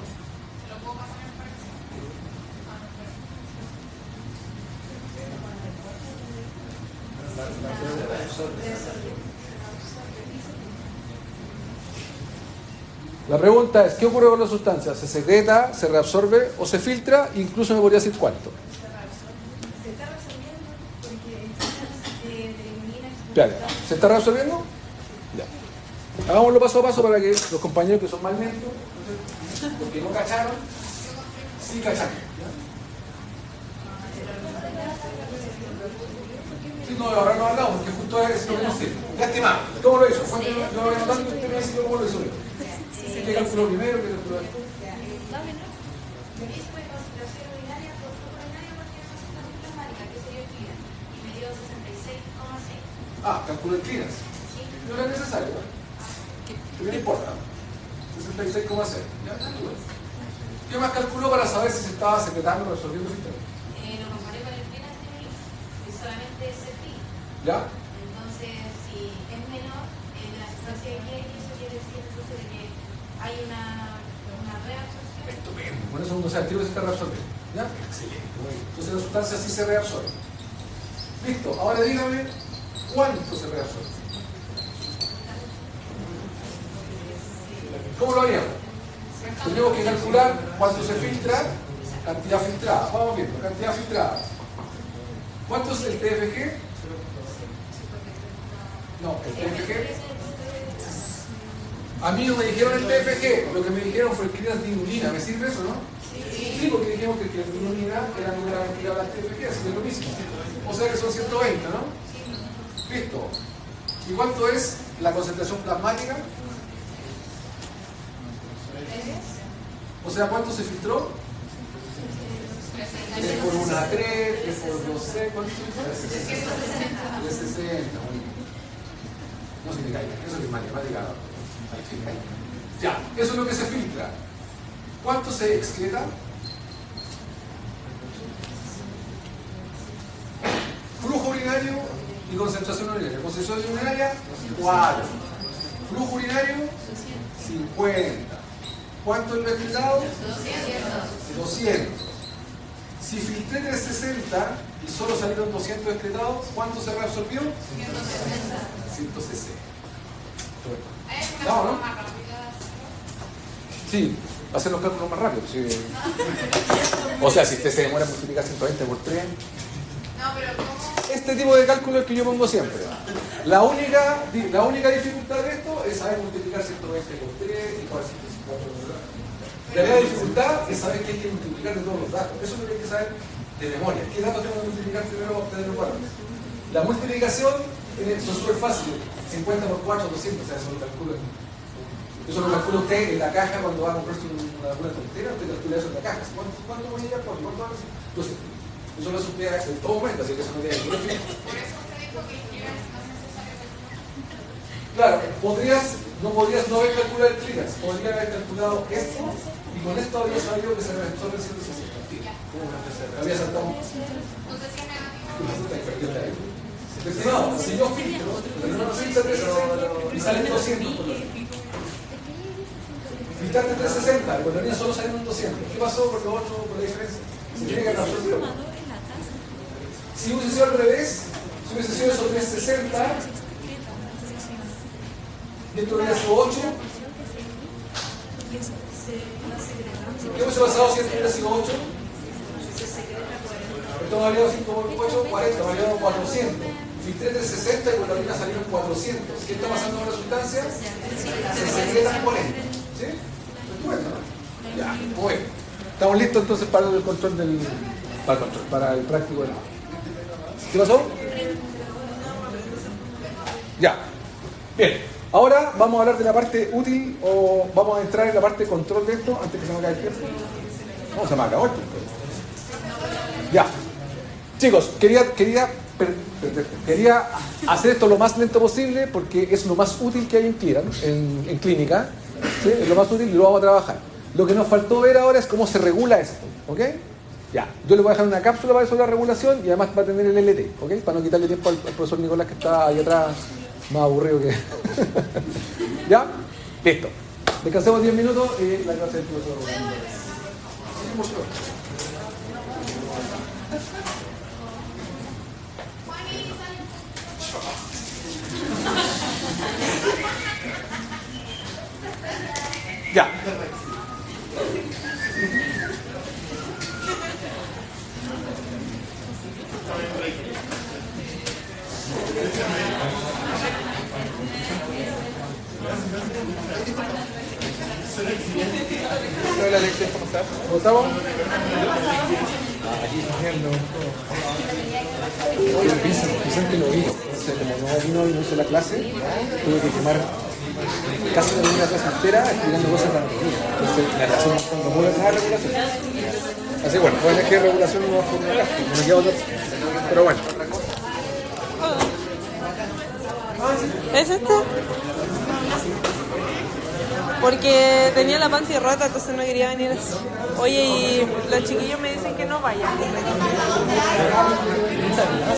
La pregunta es, ¿qué ocurre con la sustancia? ¿Se secreta, se reabsorbe o se filtra? Incluso me podría decir cuánto. Se está resolviendo porque el elimina. Espérate, ¿se está reabsorbiendo? Ya. Hagámoslo paso a paso para que los compañeros que son más lentos, porque no cacharon, sí cacharon. Sí, no, ahora no hablamos, porque justo es lo que nos sirve. Ya estimado, ¿cómo lo hizo? Yo voy anotando y usted me dice cómo lo hizo. ¿Qué calculó primero? ¿Qué calculó después? Disco de concentración urinaria por flujo urinario porque es una sustancia plasmática, que sería el clearance, y me dio 66,6. Ah, calculó el clearance. Sí. No era necesario, ¿no? Pero no importa. 66,6. Ya, calculó. ¿Qué más calculó para saber si se estaba secretando o resolviendo el sistema? Lo comparé con el clearance de mi y solamente es CFI. ¿Ya? Entonces, si es menor, la sustancia de X, eso quiere decir entonces de que hay una reabsorción. Estupendo. Con eso uno sabe el tiro que se está reabsorbiendo. ¿Ya? Excelente. Entonces la sustancia sí se reabsorbe. Listo. Ahora dígame cuánto se reabsorbe. ¿Cómo lo haríamos? Tenemos que calcular cuánto se filtra, cantidad filtrada. Vamos viendo, cantidad filtrada. ¿Cuánto es el TFG? No, el TFG. A mí no me dijeron el TFG, lo que me dijeron fue el clearance de inulina. ¿Me sirve eso, no? Sí, porque dijimos que el clearance de inulina era una cantidad del TFG, así que es lo mismo. O sea que son 120, ¿no? Listo. ¿Y cuánto es la concentración plasmática? O sea, ¿cuánto se filtró? 3 por 1 a 3, 3 por 2 C, ¿cuánto se filtró? 360. No se me caiga, eso es matemática. Ya, eso es lo que se filtra. ¿Cuánto se excreta? Flujo urinario y concentración urinaria. Concentración urinaria, 4. Flujo urinario, 50. ¿Cuánto es lo excretado? 200. Si filtré 360 y solo salieron 200 excretados, ¿cuánto se reabsorbió? 160. ¿Hay alguna No, forma ¿no? más rápida? Sí, hacer los cálculos más rápido. Sí. O sea, si usted se demora en multiplicar 120 por 3. No, pero ¿cómo? Este tipo de cálculo es que yo pongo siempre. La única dificultad de esto es saber multiplicar 120 por 3 y por 154. La verdadera dificultad es saber que hay que multiplicar de todos los datos. Eso es lo que hay que saber de memoria. ¿Qué datos tengo que multiplicar primero para obtener los valores? La multiplicación es súper fácil. 50 por 4, 200, o sea, eso lo calcula. Eso lo calcula usted en la caja cuando va a comprarse una tontera, usted calcula eso en la caja. ¿Cuánto voy a ir por? ¿Cuánto va a decir? 200. Eso lo supe en todo momento, así que eso no tiene ningún fin. Por eso usted dijo que el clearance no es necesario calcular. Claro, no podrías no haber calculado el clearance, podría haber calculado esto y con esto habría sabido que se reabsorbe 160. ¿Cómo me había saltado? Entonces, si es negativo, Una puta inferior de ahí. Estimado, si yo filtro, no filtra 360 y salen 200. Filtraste 360, cuando niños solo salen 200. ¿Qué pasó por lo otro, por la diferencia? Se tiene que ganar. Si hubiese sido al revés, si hubiese sido esos 360, y esto hubiera sido 8, ¿qué hubiese pasado si esto hubiera sido 8? Esto me ha variado 5 por 8, 40, me ha variado 400. Filtré 360 y con la orina salieron 400. ¿Qué está pasando en la sustancia? Se secretan 40. ¿Sí? Estupendo, ¿no? Ya, bueno. Estamos listos entonces para el control del. Para el práctico del. ¿Qué pasó? Ya. Bien. Ahora vamos a hablar de la parte útil o vamos a entrar en la parte de control de esto antes que se me acabe el tiempo. No, se me acabó el tiempo. Ya. Chicos, quería hacer esto lo más lento posible porque es lo más útil que hay en clínica. ¿Sí? Es lo más útil y lo vamos a trabajar. Lo que nos faltó ver ahora es cómo se regula esto. ¿Ok? Ya. Yo le voy a dejar una cápsula para eso de la regulación y además va a tener el LT. ¿Ok? Para no quitarle tiempo al profesor Nicolás que está ahí atrás, más aburrido que. ¿Ya? Listo. Descansemos 10 minutos y la clase del profesor. Sí, por favor. Ya. Hola Alexis, ¿cómo estás? ¿Cómo estamos? Aquí cogiendo. Oye, Vicente no vino. Entonces, como no vino y no hizo la clase, tuve que quemar casi una clase entera explicando cosas de anatomía. Entonces, la razón es que no puedo ganar regulación. Así que bueno, pueden elegir regulación no va a formar acá. No me queda otra. Pero bueno. ¿Es este? Porque tenía la panty rota, entonces no quería venir así. Oye, y los chiquillos me dicen que no vayan.